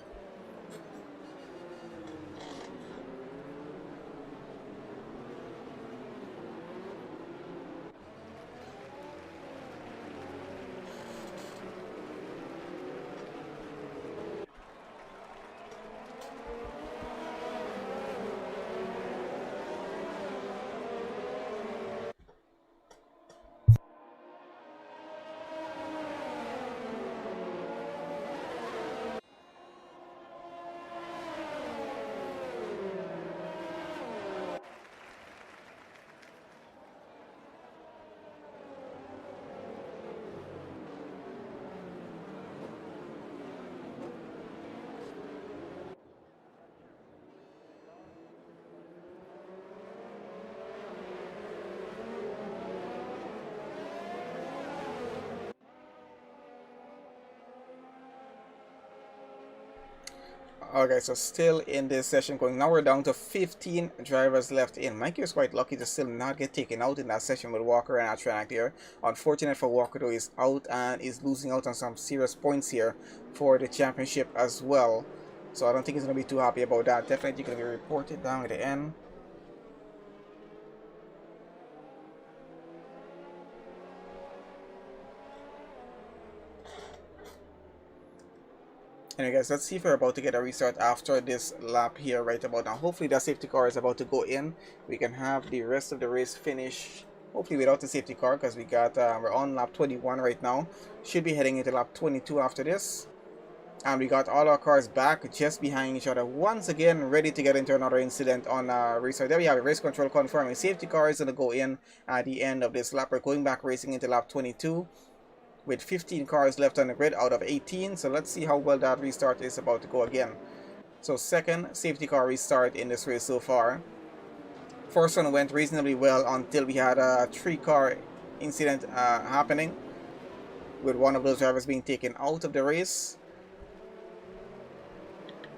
Okay, so still in this session going. Now we're down to 15 drivers left in. Mikey was quite lucky to still not get taken out in that session with Walker and Atranak there. Unfortunate for Walker though, he's out and is losing out on some serious points here for the championship as well. So I don't think he's going to be too happy about that. Definitely going to be reported down at the end. Anyway guys, let's see if we're about to get a restart after this lap here right about now. Hopefully the safety car is about to go in. We can have the rest of the race finish hopefully without the safety car, because we got we're on lap 21 right now. Should be heading into lap 22 after this. And we got all our cars back just behind each other once again, ready to get into another incident on restart. There we have it, race control confirming safety car is going to go in at the end of this lap. We're going back racing into lap 22 with 15 cars left on the grid out of 18. So let's see how well that restart is about to go again. So second safety car restart in this race so far. First one went reasonably well until we had a 3-car incident happening with one of those drivers being taken out of the race.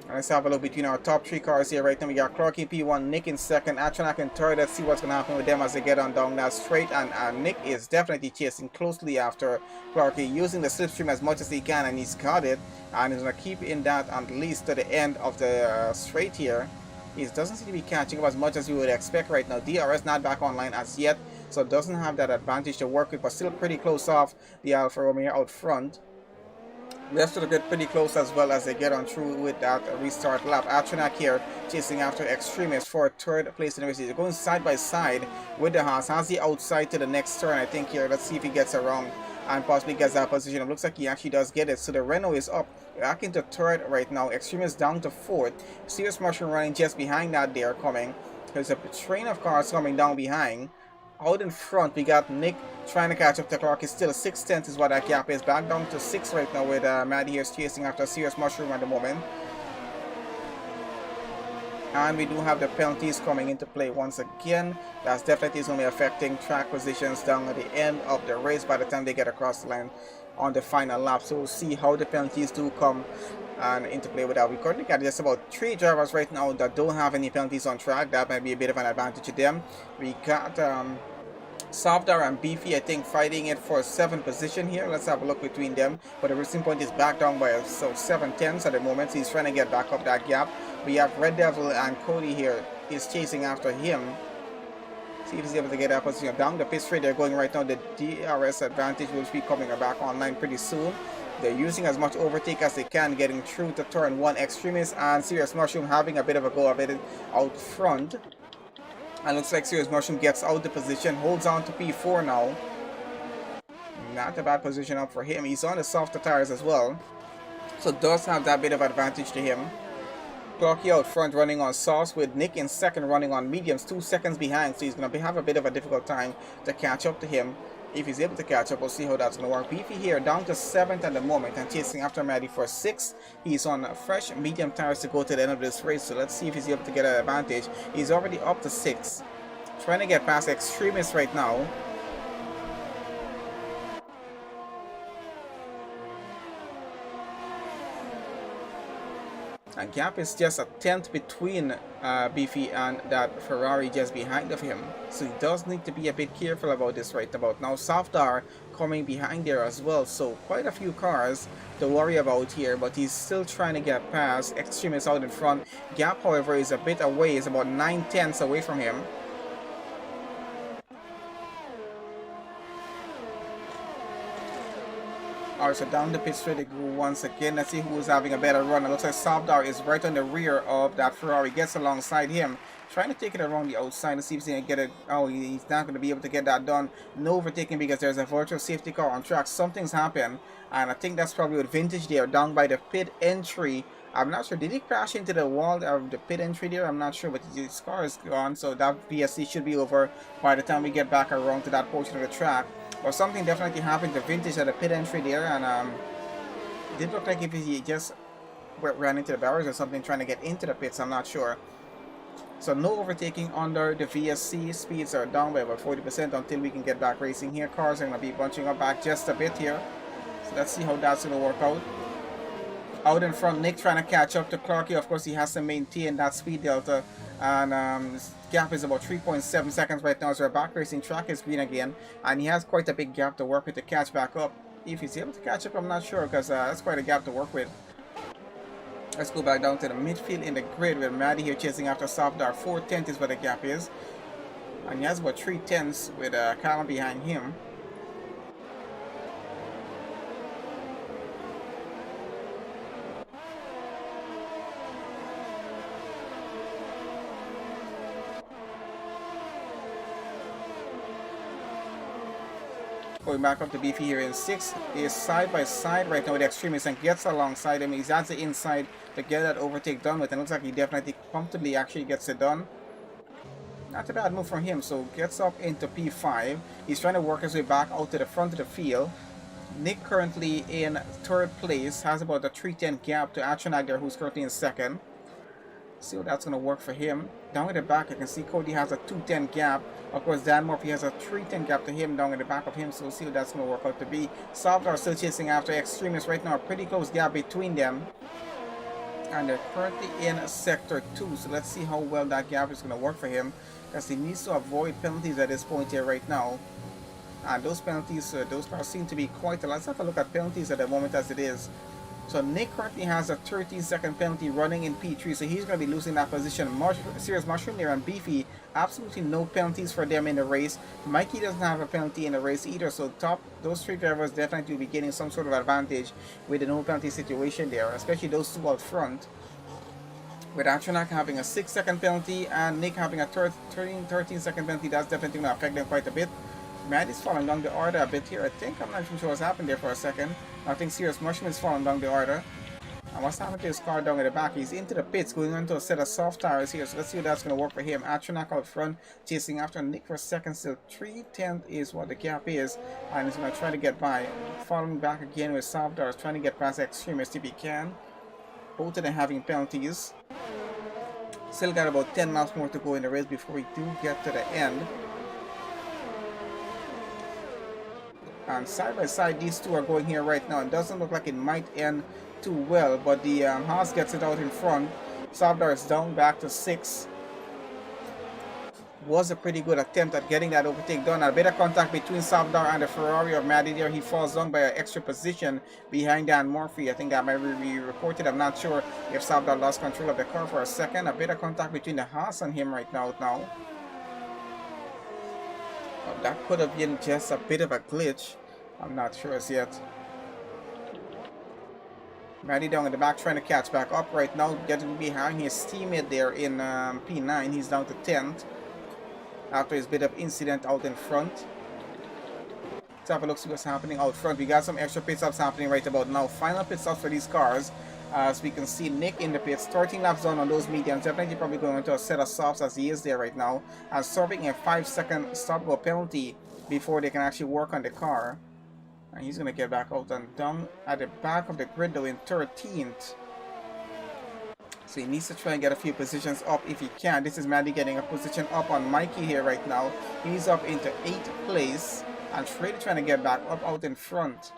And let's have a look between our top 3 cars here right now. We got Clark in P1, Nick in second, Atranak in third. Let's see what's going to happen with them as they get on down that straight. And Nick is definitely chasing closely after Clarky, using the slipstream as much as he can, and he's got it. And he's going to keep in that at least to the end of the straight here. He doesn't seem to be catching up as much as you would expect right now. DRS not back online as yet, so doesn't have that advantage to work with, but still pretty close off the Alfa Romeo out front. Rest of the grid pretty close as well as they get on through with that restart lap. Atranak here chasing after Extremist for third place in the race. They're going side by side with the Haas. Has the outside to the next turn, I think here. Let's see if he gets around and possibly gets that position. It looks like he actually does get it. So the Renault is up back into third right now. Extremist down to fourth. Serious Mushroom running just behind that there coming. There's a train of cars coming down behind. Out in front, we got Nick trying to catch up to Clark. It's still 6/10 is what that gap is. Back down to 6 right now with Maddie here chasing after a Serious Mushroom at the moment. And we do have the penalties coming into play once again. That's definitely going to be affecting track positions down at the end of the race by the time they get across the line on the final lap. So we'll see how the penalties do come and into play with that. We currently got just about 3 drivers right now that don't have any penalties on track. That might be a bit of an advantage to them. We got Safdar and Beefy, I think, fighting it for 7th position here. Let's have a look between them. But the racing point is back down by so 7/10 at the moment. So he's trying to get back up that gap. We have Red Devil and Cody here. He's chasing after him. See if he's able to get that position. Down the pit straight they're going right now. The DRS advantage will be coming back online pretty soon. They're using as much overtake as they can, getting through to turn 1. Extremist and Serious Mushroom having a bit of a go of it out front. And looks like Serious Mushroom gets out the position, holds on to P4 now. Not a bad position up for him. He's on the softer tires as well, so does have that bit of advantage to him. Clocky out front running on sauce with Nick in second running on mediums, 2 seconds behind, so he's going to have a bit of a difficult time to catch up to him. If he's able to catch up, we'll see how that's going to work. Beefy here down to 7th at the moment and chasing after Maddie for 6th. He's on fresh medium tires to go to the end of this race, so let's see if he's able to get an advantage. He's already up to 6th. Trying to get past Extremist right now. And gap is just a tenth between Beefy and that Ferrari just behind of him. So he does need to be a bit careful about this right about now. Softar coming behind there as well. So quite a few cars to worry about here. But he's still trying to get past. Extreme is out in front. Gap, however, is a bit away. It's about 9/10 away from him. Alright, so down the pit straight they go once again. Let's see who's having a better run. It looks like Softar is right on the rear of that Ferrari. Gets alongside him. Trying to take it around the outside to see if he's going to get it. Oh, he's not going to be able to get that done. No overtaking because there's a virtual safety car on track. Something's happened. And I think that's probably with Vintage there down by the pit entry. I'm not sure. Did he crash into the wall of the pit entry there? I'm not sure. But his car is gone. So that VSC should be over by the time we get back around to that portion of the track. Or something definitely happened to Vintage at the pit entry there, and it did look like if he just ran into the barriers or something trying to get into the pits, I'm not sure. So no overtaking under the VSC. Speeds are down by about 40% until we can get back racing here. Cars are going to be bunching up back just a bit here. So let's see how that's going to work out. Out in front, Nick trying to catch up to Clarky. Of course, he has to maintain that speed delta. And gap is about 3.7 seconds right now. So we're back racing. Track is green again. And he has quite a big gap to work with to catch back up. If he's able to catch up, I'm not sure. Because that's quite a gap to work with. Let's go back down to the midfield in the grid with Maddie here chasing after Softar. 4/10 is what the gap is. And he has about 3/10 with Callum behind him. Going back up to Beefy here in 6th. He is side by side right now with Extremist and gets alongside him. He's at the inside to get that overtake done with. And looks like he definitely comfortably actually gets it done. Not a bad move from him. So gets up into P5. He's trying to work his way back out to the front of the field. Nick currently in 3rd place. Has about a 3:10 gap to Atronag there, who's currently in 2nd. See how that's going to work for him. Down at the back, I can see Cody has a 2:10 gap. Of course, Dan Murphy has a 3:10 gap to him down at the back of him. So we'll see what that's going to work out to be. Softar still chasing after Extremists right now. A pretty close gap between them. And they're currently in Sector 2. So let's see how well that gap is going to work for him. Because he needs to avoid penalties at this point here right now. And those penalties, those cars seem to be quite a lot. Let's have a look at penalties at the moment as it is. So Nick currently has a 13-second penalty running in P3, so he's going to be losing that position. Serious Mushroom there and Beefy, absolutely no penalties for them in the race. Mikey doesn't have a penalty in the race either, so those 3 drivers definitely will be getting some sort of advantage with the no penalty situation there, especially those 2 out front. With Atronak having a 6-second penalty and Nick having a 13-second penalty, that's definitely going to affect them quite a bit. Matt is falling down the order a bit here. I think I'm not even sure what's happened there for a second. I think Serious Mushroom is falling down the order. And what's happened to his car down at the back? He's into the pits, going into a set of soft tires here. So let's see if that's going to work for him. Atronak out front, chasing after Nick for a second. Still 3:10 is what the gap is. And he's going to try to get by. Following back again with soft tires, trying to get past Extremist if he can. Both of them having penalties. Still got about 10 laps more to go in the race before we do get to the end. And side by side, these 2 are going here right now. It doesn't look like it might end too well, but the Haas gets it out in front. Softar is down back to 6. Was a pretty good attempt at getting that overtake done. A bit of contact between Softar and the Ferrari of Maddie there. He falls down by an extra position behind Dan Murphy. I think that might be reported. I'm not sure if Softar lost control of the car for a second. A bit of contact between the Haas and him right now. That could have been just a bit of a glitch. I'm not sure as yet. Maddie down in the back trying to catch back up right now, getting behind his teammate there in P9. He's down to 10th after his bit of incident out in front. Let's have a look, see what's happening out front. We got some extra pit stops happening right about now. Final pit stops for these cars. As we can see Nick in the pits, 13 laps down on those mediums. Definitely probably going into a set of softs as he is there right now. And serving a 5-second stop-go penalty before they can actually work on the car. And he's going to get back out and down at the back of the grid though in 13th. So he needs to try and get a few positions up if he can. This is Maddie getting a position up on Mikey here right now. He's up into 8th place. And Freddy trying to get back up out in front.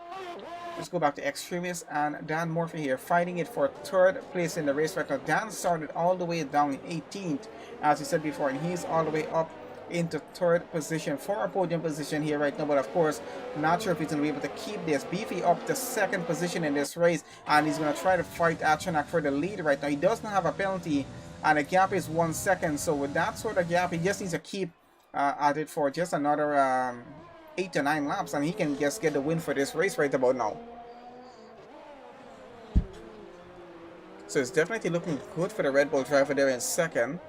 Let's go back to Extremis and Dan Murphy here, fighting it for third place in the race right now. Dan started all the way down in 18th, as we said before, and he's all the way up into third position for a podium position here right now. But of course, not sure if he's going to be able to keep this. Beefy up to second position in this race, and he's going to try to fight Atronach for the lead right now. He does not have a penalty, and the gap is 1 second. So with that sort of gap, he just needs to keep at it for just another 8 to 9 laps, and he can just get the win for this race right about now. So it's definitely looking good for the Red Bull driver there in second.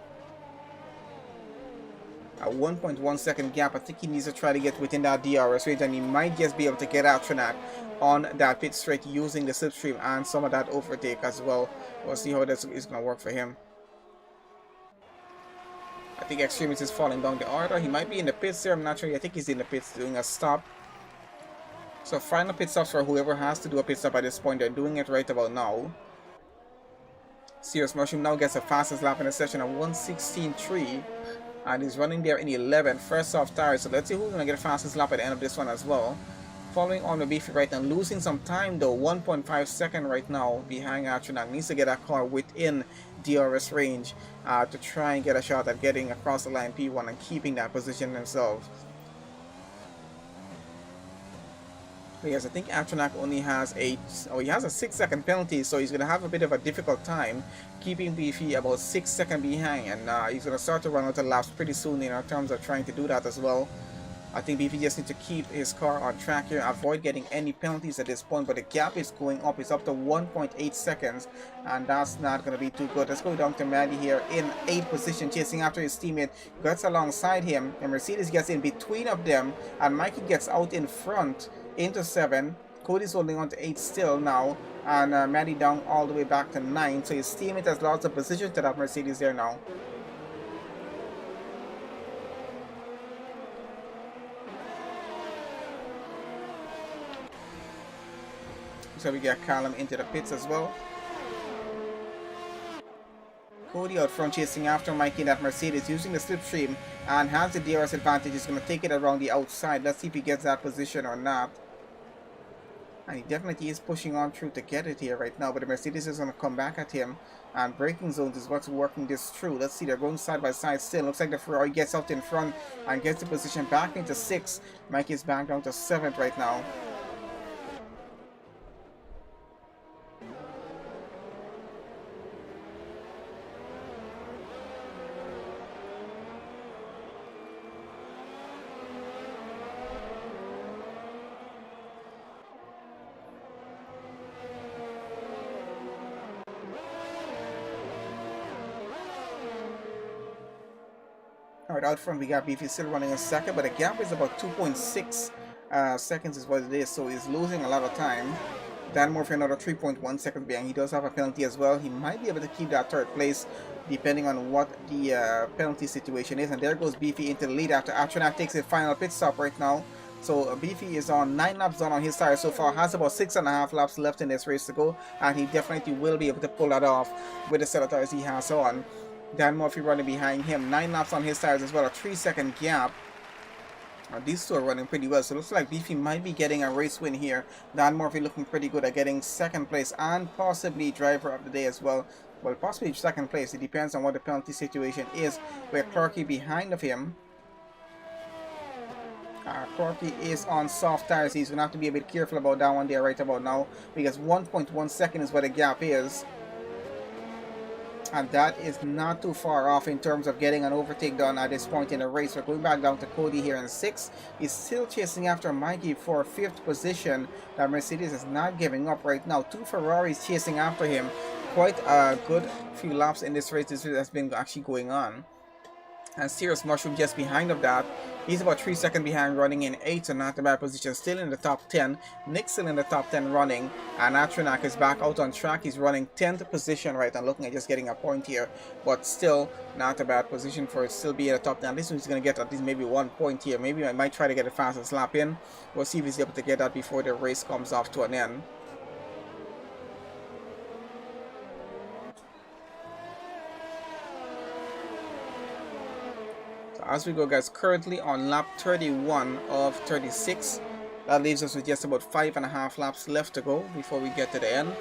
A 1.1 second gap. I think he needs to try to get within that DRS range, and he might just be able to get Atronach on that pit straight using the slipstream and some of that overtake as well. We'll see how this is going to work for him. I think Extremis is falling down the order. He might be in the pits there. I'm not sure. I think he's in the pits doing a stop. So final pit stops for whoever has to do a pit stop at this point. They're doing it right about now. Serious Mushroom now gets the fastest lap in the session at 1:16.3. And he's running there in 11th, first off tires. So let's see who's going to get the fastest lap at the end of this one as well. Following on the Beefy right now, losing some time though, 1.5 seconds right now behind Atronach. Needs to get that car within DRS range to try and get a shot at getting across the line P1 and keeping that position themselves. Yes, I think Atronach only has he has a 6-second penalty, so he's going to have a bit of a difficult time keeping Beefy about 6 seconds behind, and he's going to start to run out of laps pretty soon in terms of trying to do that as well. I think Beefy just needs to keep his car on track here, avoid getting any penalties at this point, but the gap is going up. It's up to 1.8 seconds, and that's not going to be too good. Let's go down to Maddie here in 8th position, chasing after his teammate. Gets alongside him, and Mercedes gets in between of them, and Mikey gets out in front into 7. Cody's holding on to 8 still now, and Maddie down all the way back to 9. So his teammate has lost the position to that Mercedes there now. So we get Callum into the pits as well. Cody out front chasing after Mikey in that Mercedes, using the slipstream and has the DRS advantage. He's going to take it around the outside. Let's see if he gets that position or not. And he definitely is pushing on through to get it here right now, but the Mercedes is going to come back at him, and braking zones is what's working this through. Let's see, they're going side by side still. Looks like the Ferrari gets out in front and gets the position back into 6. Mikey is back down to 7th right now. Alright, out front we got Beefy still running in second, but the gap is about 2.6 seconds is what it is, so he's losing a lot of time. Dan Murphy another 3.1 seconds behind. He does have a penalty as well. He might be able to keep that third place depending on what the penalty situation is. And there goes Beefy into the lead after Atronach takes a final pit stop right now. So Beefy is on 9 laps done on his tire so far, has about 6.5 laps left in this race to go, and he definitely will be able to pull that off with the set of tires he has on. Dan Murphy running behind him, 9 laps on his tires as well, a 3-second gap. These two are running pretty well, so it looks like Beefy might be getting a race win here. Dan Murphy looking pretty good at getting 2nd place and possibly driver of the day as well. Well, possibly 2nd place, it depends on what the penalty situation is, with Clarky behind of him. Clarky is on soft tires. He's going to have to be a bit careful about that one there right about now, because 1.1 second is what the gap is. And that is not too far off in terms of getting an overtake done at this point in the race. We're going back down to Cody here in 6th. He's still chasing after Mikey for 5th position. That Mercedes is not giving up right now. 2 Ferraris chasing after him. Quite a good few laps in this race. This race has been actually going on. And Serious Mushroom just behind of that. He's about 3 seconds behind, running in 8th, so not a bad position. Still in the top 10. Nick's still in the top 10 running. And Atronach is back out on track. He's running 10th position right now, looking at just getting a point here. But still not a bad position for it. Still be in the top 10. At least he's going to get at least maybe 1 point here. Maybe I might try to get the fastest lap in. We'll see if he's able to get that before the race comes off to an end. As we go, guys, currently on lap 31 of 36, That leaves us with just about 5.5 laps left to go before we get to the end.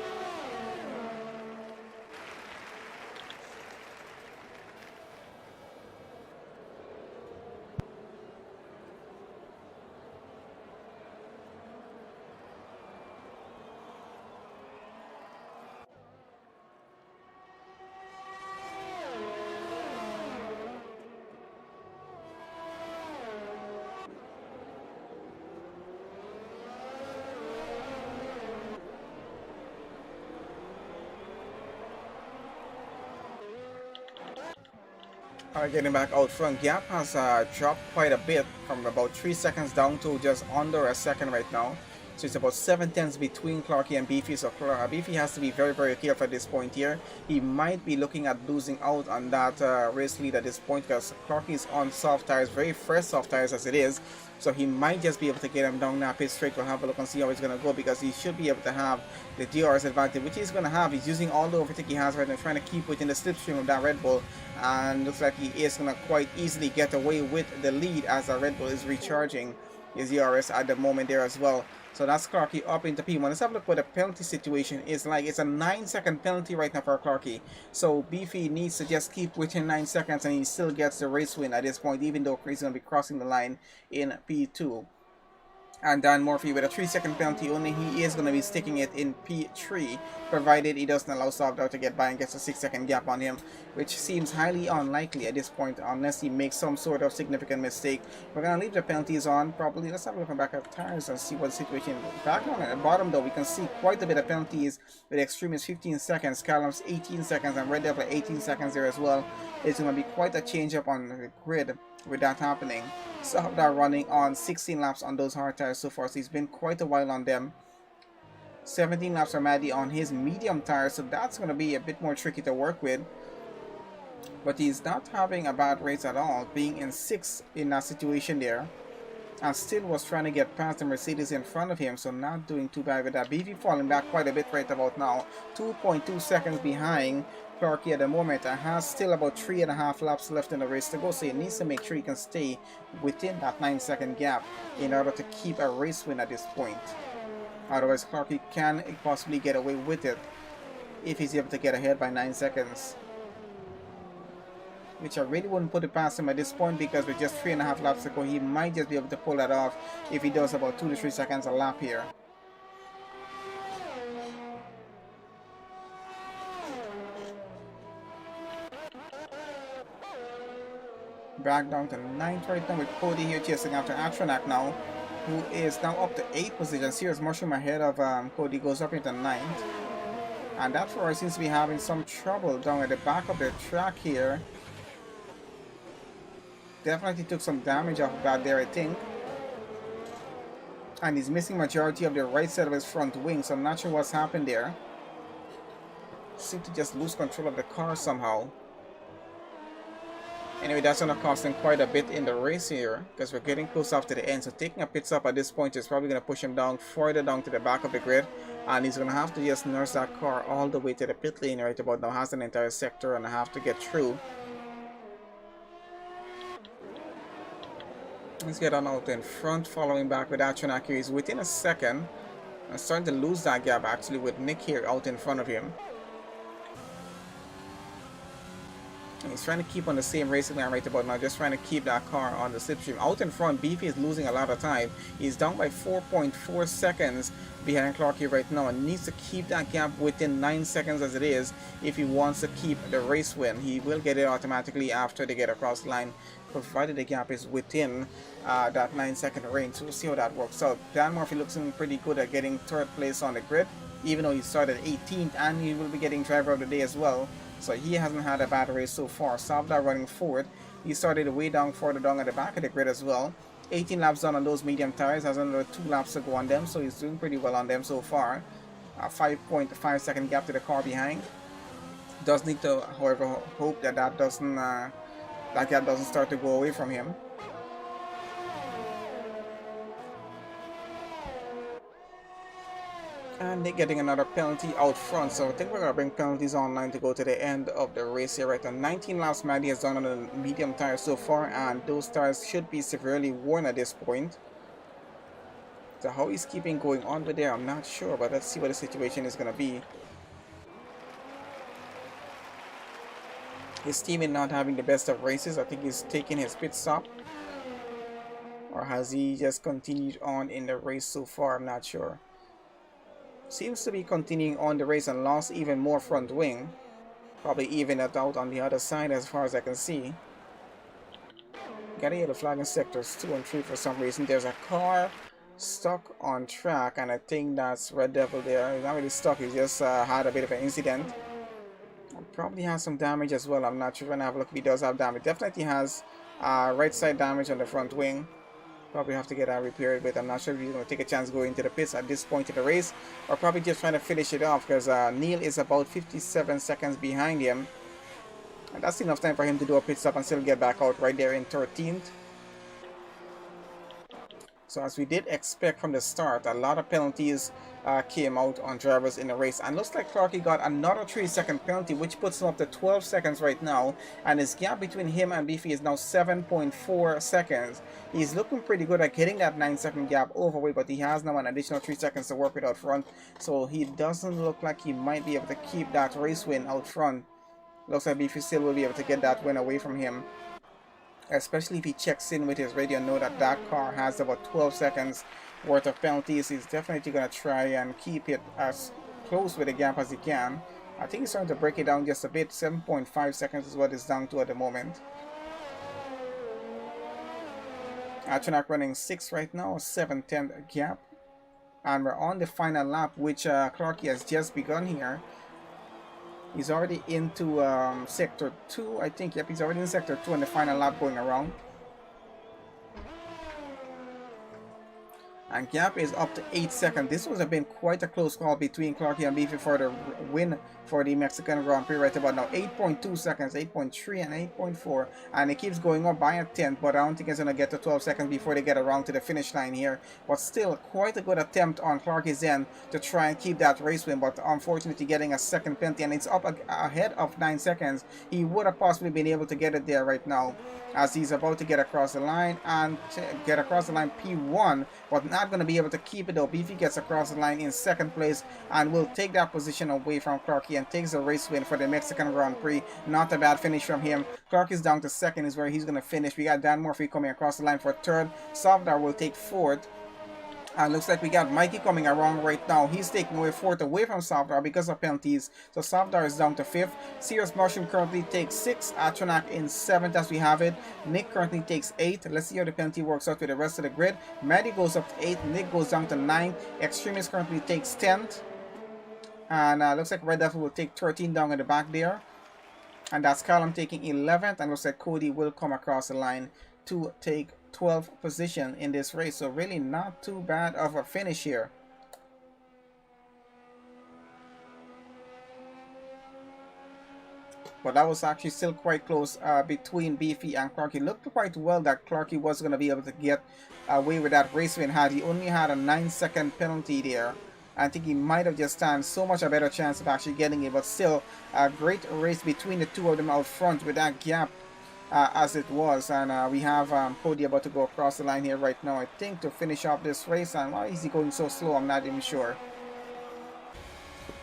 Getting back out front, gap has dropped quite a bit from about 3 seconds down to just under a second right now. So it's about 7 tenths between Clarky and Beefy. So Beefy has to be very, very careful at this point here. He might be looking at losing out on that race lead at this point because Clarky is on soft tires, very fresh soft tires as it is. So he might just be able to get him down now pit straight. We'll have a look and see how he's going to go because he should be able to have the DRS advantage, which he's going to have. He's using all the overtake he has right now, trying to keep within the slipstream of that Red Bull. And looks like he is going to quite easily get away with the lead as the Red Bull is recharging his DRS at the moment there as well. So that's Clarky up into P1. Let's have a look what the penalty situation is like. It's a 9-second penalty right now for Clarky. So Beefy needs to just keep within 9 seconds and he still gets the race win at this point, even though he's going to be crossing the line in P2. And Dan Murphy with a 3-second penalty only, he is going to be sticking it in P3, provided he doesn't allow Sofdow to get by and gets a 6-second gap on him, which seems highly unlikely at this point unless he makes some sort of significant mistake. We're going to leave the penalties on probably. Let's have a look back at tires and see what the situation is. Back on at the bottom though, we can see quite a bit of penalties with Extremist 15 seconds, Callum's 18 seconds, and Red Devil 18 seconds there as well. It's going to be quite a change up on the grid with that happening. Sofdow running on 16 laps on those hard tires so far, so he's been quite a while on them. 17 laps for Maddie on his medium tires, so that's going to be a bit more tricky to work with. But he's not having a bad race at all, being in 6th in that situation there. And still was trying to get past the Mercedes in front of him, so not doing too bad with that. Beefy falling back quite a bit right about now. 2.2 seconds behind Clarky at the moment and has still about 3.5 laps left in the race to go, so he needs to make sure he can stay within that 9-second gap in order to keep a race win at this point. Otherwise Clarky can possibly get away with it if he's able to get ahead by 9 seconds, which I really wouldn't put it past him at this point because with just 3.5 laps to go, he might just be able to pull that off if he does about 2 to 3 seconds a lap here. Back down to 9th right now with Cody here chasing after Atronac now, who is now up to 8th position. Serious mushroom ahead of Cody goes up into 9th. And that Ferrari seems to be having some trouble down at the back of the track here. Definitely took some damage off of that there, I think. And he's missing majority of the right side of his front wing, so I'm not sure what's happened there. Seemed to just lose control of the car somehow. Anyway, that's going to cost him quite a bit in the race here because we're getting close off to the end. So taking a pit stop at this point is probably going to push him down further down to the back of the grid. And he's going to have to just nurse that car all the way to the pit lane right about now. Has an entire sector and have to get through. Let's get on out in front, following back with Atronac here. He's within a second. I'm starting to lose that gap actually with Nick here out in front of him. He's trying to keep on the same racing line right about now, just trying to keep that car on the slipstream. Out in front, Beefy is losing a lot of time. He's down by 4.4 seconds behind Clarky right now and needs to keep that gap within 9 seconds as it is if he wants to keep the race win. He will get it automatically after they get across the line, provided the gap is within that 9-second range. So we'll see how that works out. Dan Murphy looks pretty good at getting 3rd place on the grid, even though he started 18th, and he will be getting driver of the day as well. So he hasn't had a bad race so far. Sofdow running forward. He started way down further down at the back of the grid as well. 18 laps done on those medium tires. Has another 2 laps to go on them. So he's doing pretty well on them so far. A 5.5 second gap to the car behind. Does need to, however, hope that that gap doesn't start to go away from him. And they're getting another penalty out front, so I think we're going to bring penalties online to go to the end of the race here right now. 19 laps Maddie has done on the medium tires so far, and those tires should be severely worn at this point. So how he's keeping going on with there, I'm not sure, but let's see what the situation is going to be. His team is not having the best of races. I think he's taking his pit stop. Or has he just continued on in the race so far? I'm not sure. Seems to be continuing on the race and lost even more front wing. Probably even it out on the other side as far as I can see. Got a yellow flag in sectors 2 and 3 for some reason. There's a car stuck on track, and I think that's Red Devil there. He's not really stuck, he just had a bit of an incident. Probably has some damage as well. I'm not sure. When I have a look if he does have damage. Definitely has right side damage on the front wing. Probably have to get that repaired, but I'm not sure if he's going to take a chance going into the pits at this point in the race, or probably just trying to finish it off, because Neil is about 57 seconds behind him. And that's enough time for him to do a pit stop and still get back out right there in 13th. So as we did expect from the start, a lot of penalties came out on drivers in the race, and looks like Clarky got another 3-second penalty, which puts him up to 12 seconds right now, and his gap between him and Beefy is now 7.4 seconds. He's looking pretty good at getting that 9-second gap over, but he has now an additional 3 seconds to work with out front, so he doesn't look like he might be able to keep that race win out front. Looks like Beefy still will be able to get that win away from him, especially if he checks in with his radio and know that that car has about 12 seconds worth of penalties. He's definitely going to try and keep it as close with the gap as he can. I think he's starting to break it down just a bit. 7.5 seconds is what it's down to at the moment. Atronak running 6 right now, 7:10 gap, and we're on the final lap, which Clarky has just begun here. He's already into sector 2, I think. Yep, he's already in sector 2 on the final lap going around. And gap is up to 8 seconds. This was been quite a close call between Clarky and Beefy for the win for the Mexican Grand Prix right about now. 8.2 seconds, 8.3 and 8.4, and it keeps going up by a 10th, but I don't think it's going to get to 12 seconds before they get around to the finish line here. But still quite a good attempt on Clarky's end to try and keep that race win, but unfortunately getting a second penalty, and it's up ahead of 9 seconds. He would have possibly been able to get it there right now, as he's about to get across the line and get across the line P1, but not going to be able to keep it though. Beefy gets across the line in second place and will take that position away from Clarky and takes the race win for the Mexican Grand Prix. Not a bad finish from him. Clarky's down to second is where he's going to finish. We got Dan Murphy coming across the line for third. Safdar will take fourth. And looks like we got Mikey coming around right now. He's taking away fourth away from Safdar because of penalties. So Safdar is down to fifth. Serious Mushroom currently takes 6. Atronak in 7th as we have it. Nick currently takes 8. Let's see how the penalty works out with the rest of the grid. Maddie goes up to 8. Nick goes down to 9. Extremist currently takes 10th. And looks like Red Devil will take 13 down in the back there. And that's Callum taking 11th. And looks like Cody will come across the line to take 12th position in this race. So really not too bad of a finish here. But that was actually still quite close between Beefy and Clarky. Looked quite well that Clarky was going to be able to get away with that race win had he only had a 9-second penalty there. I think he might have just stand so much a better chance of actually getting it, but still a great race between the two of them out front with that gap as it was. And we have Cody about to go across the line here right now, I think, to finish off this race. And why is he going so slow? I'm not even sure.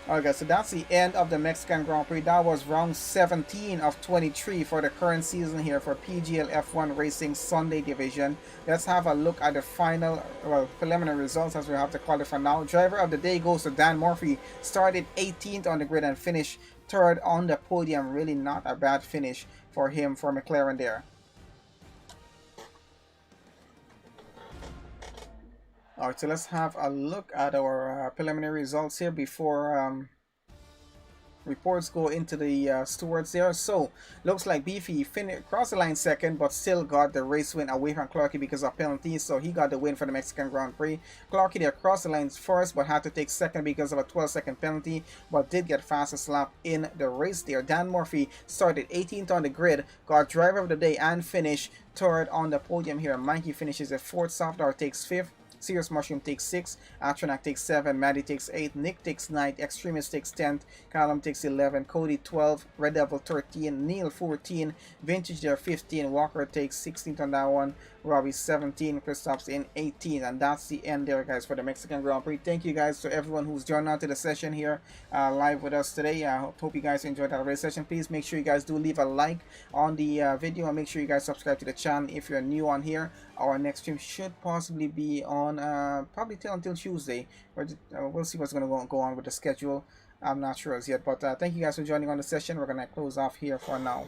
Okay, so that's the end of the Mexican Grand Prix. That was round 17 of 23 for the current season here for PGL F1 Racing Sunday Division. Let's have a look at the final, well, preliminary results, as we have to call it for now. Driver of the day goes to Dan Murphy. Started 18th on the grid and finished 3rd on the podium. Really not a bad finish for him, for McLaren there. Alright, so let's have a look at our preliminary results here before reports go into the stewards there. So looks like Beefy crossed the line second, but still got the race win away from Clarky because of penalties. So he got the win for the Mexican Grand Prix. Clarky there crossed the lines first, but had to take second because of a 12-second penalty, but did get fastest lap in the race there. Dan Murphy started 18th on the grid, got driver of the day and finished 3rd on the podium here. Mikey finishes at 4th. Safdar takes 5th. Serious Mushroom takes 6, Atronac takes 7, Maddie takes 8, Nick takes 9, Extremist takes 10, Callum takes 11, Cody 12, Red Devil 13, Neil 14, Vintage there 15, Walker takes 16 on that one, Robbie 17, Christoph's in 18, and that's the end there, guys, for the Mexican Grand Prix. Thank you guys to everyone who's joined on to the session here live with us today. I hope you guys enjoyed that race session. Please make sure you guys do leave a like on the video, and make sure you guys subscribe to the channel if you're new on here. Our next stream should possibly be on probably until Tuesday. We'll see what's going to go on with the schedule. I'm not sure as yet, but thank you guys for joining on the session. We're going to close off here for now.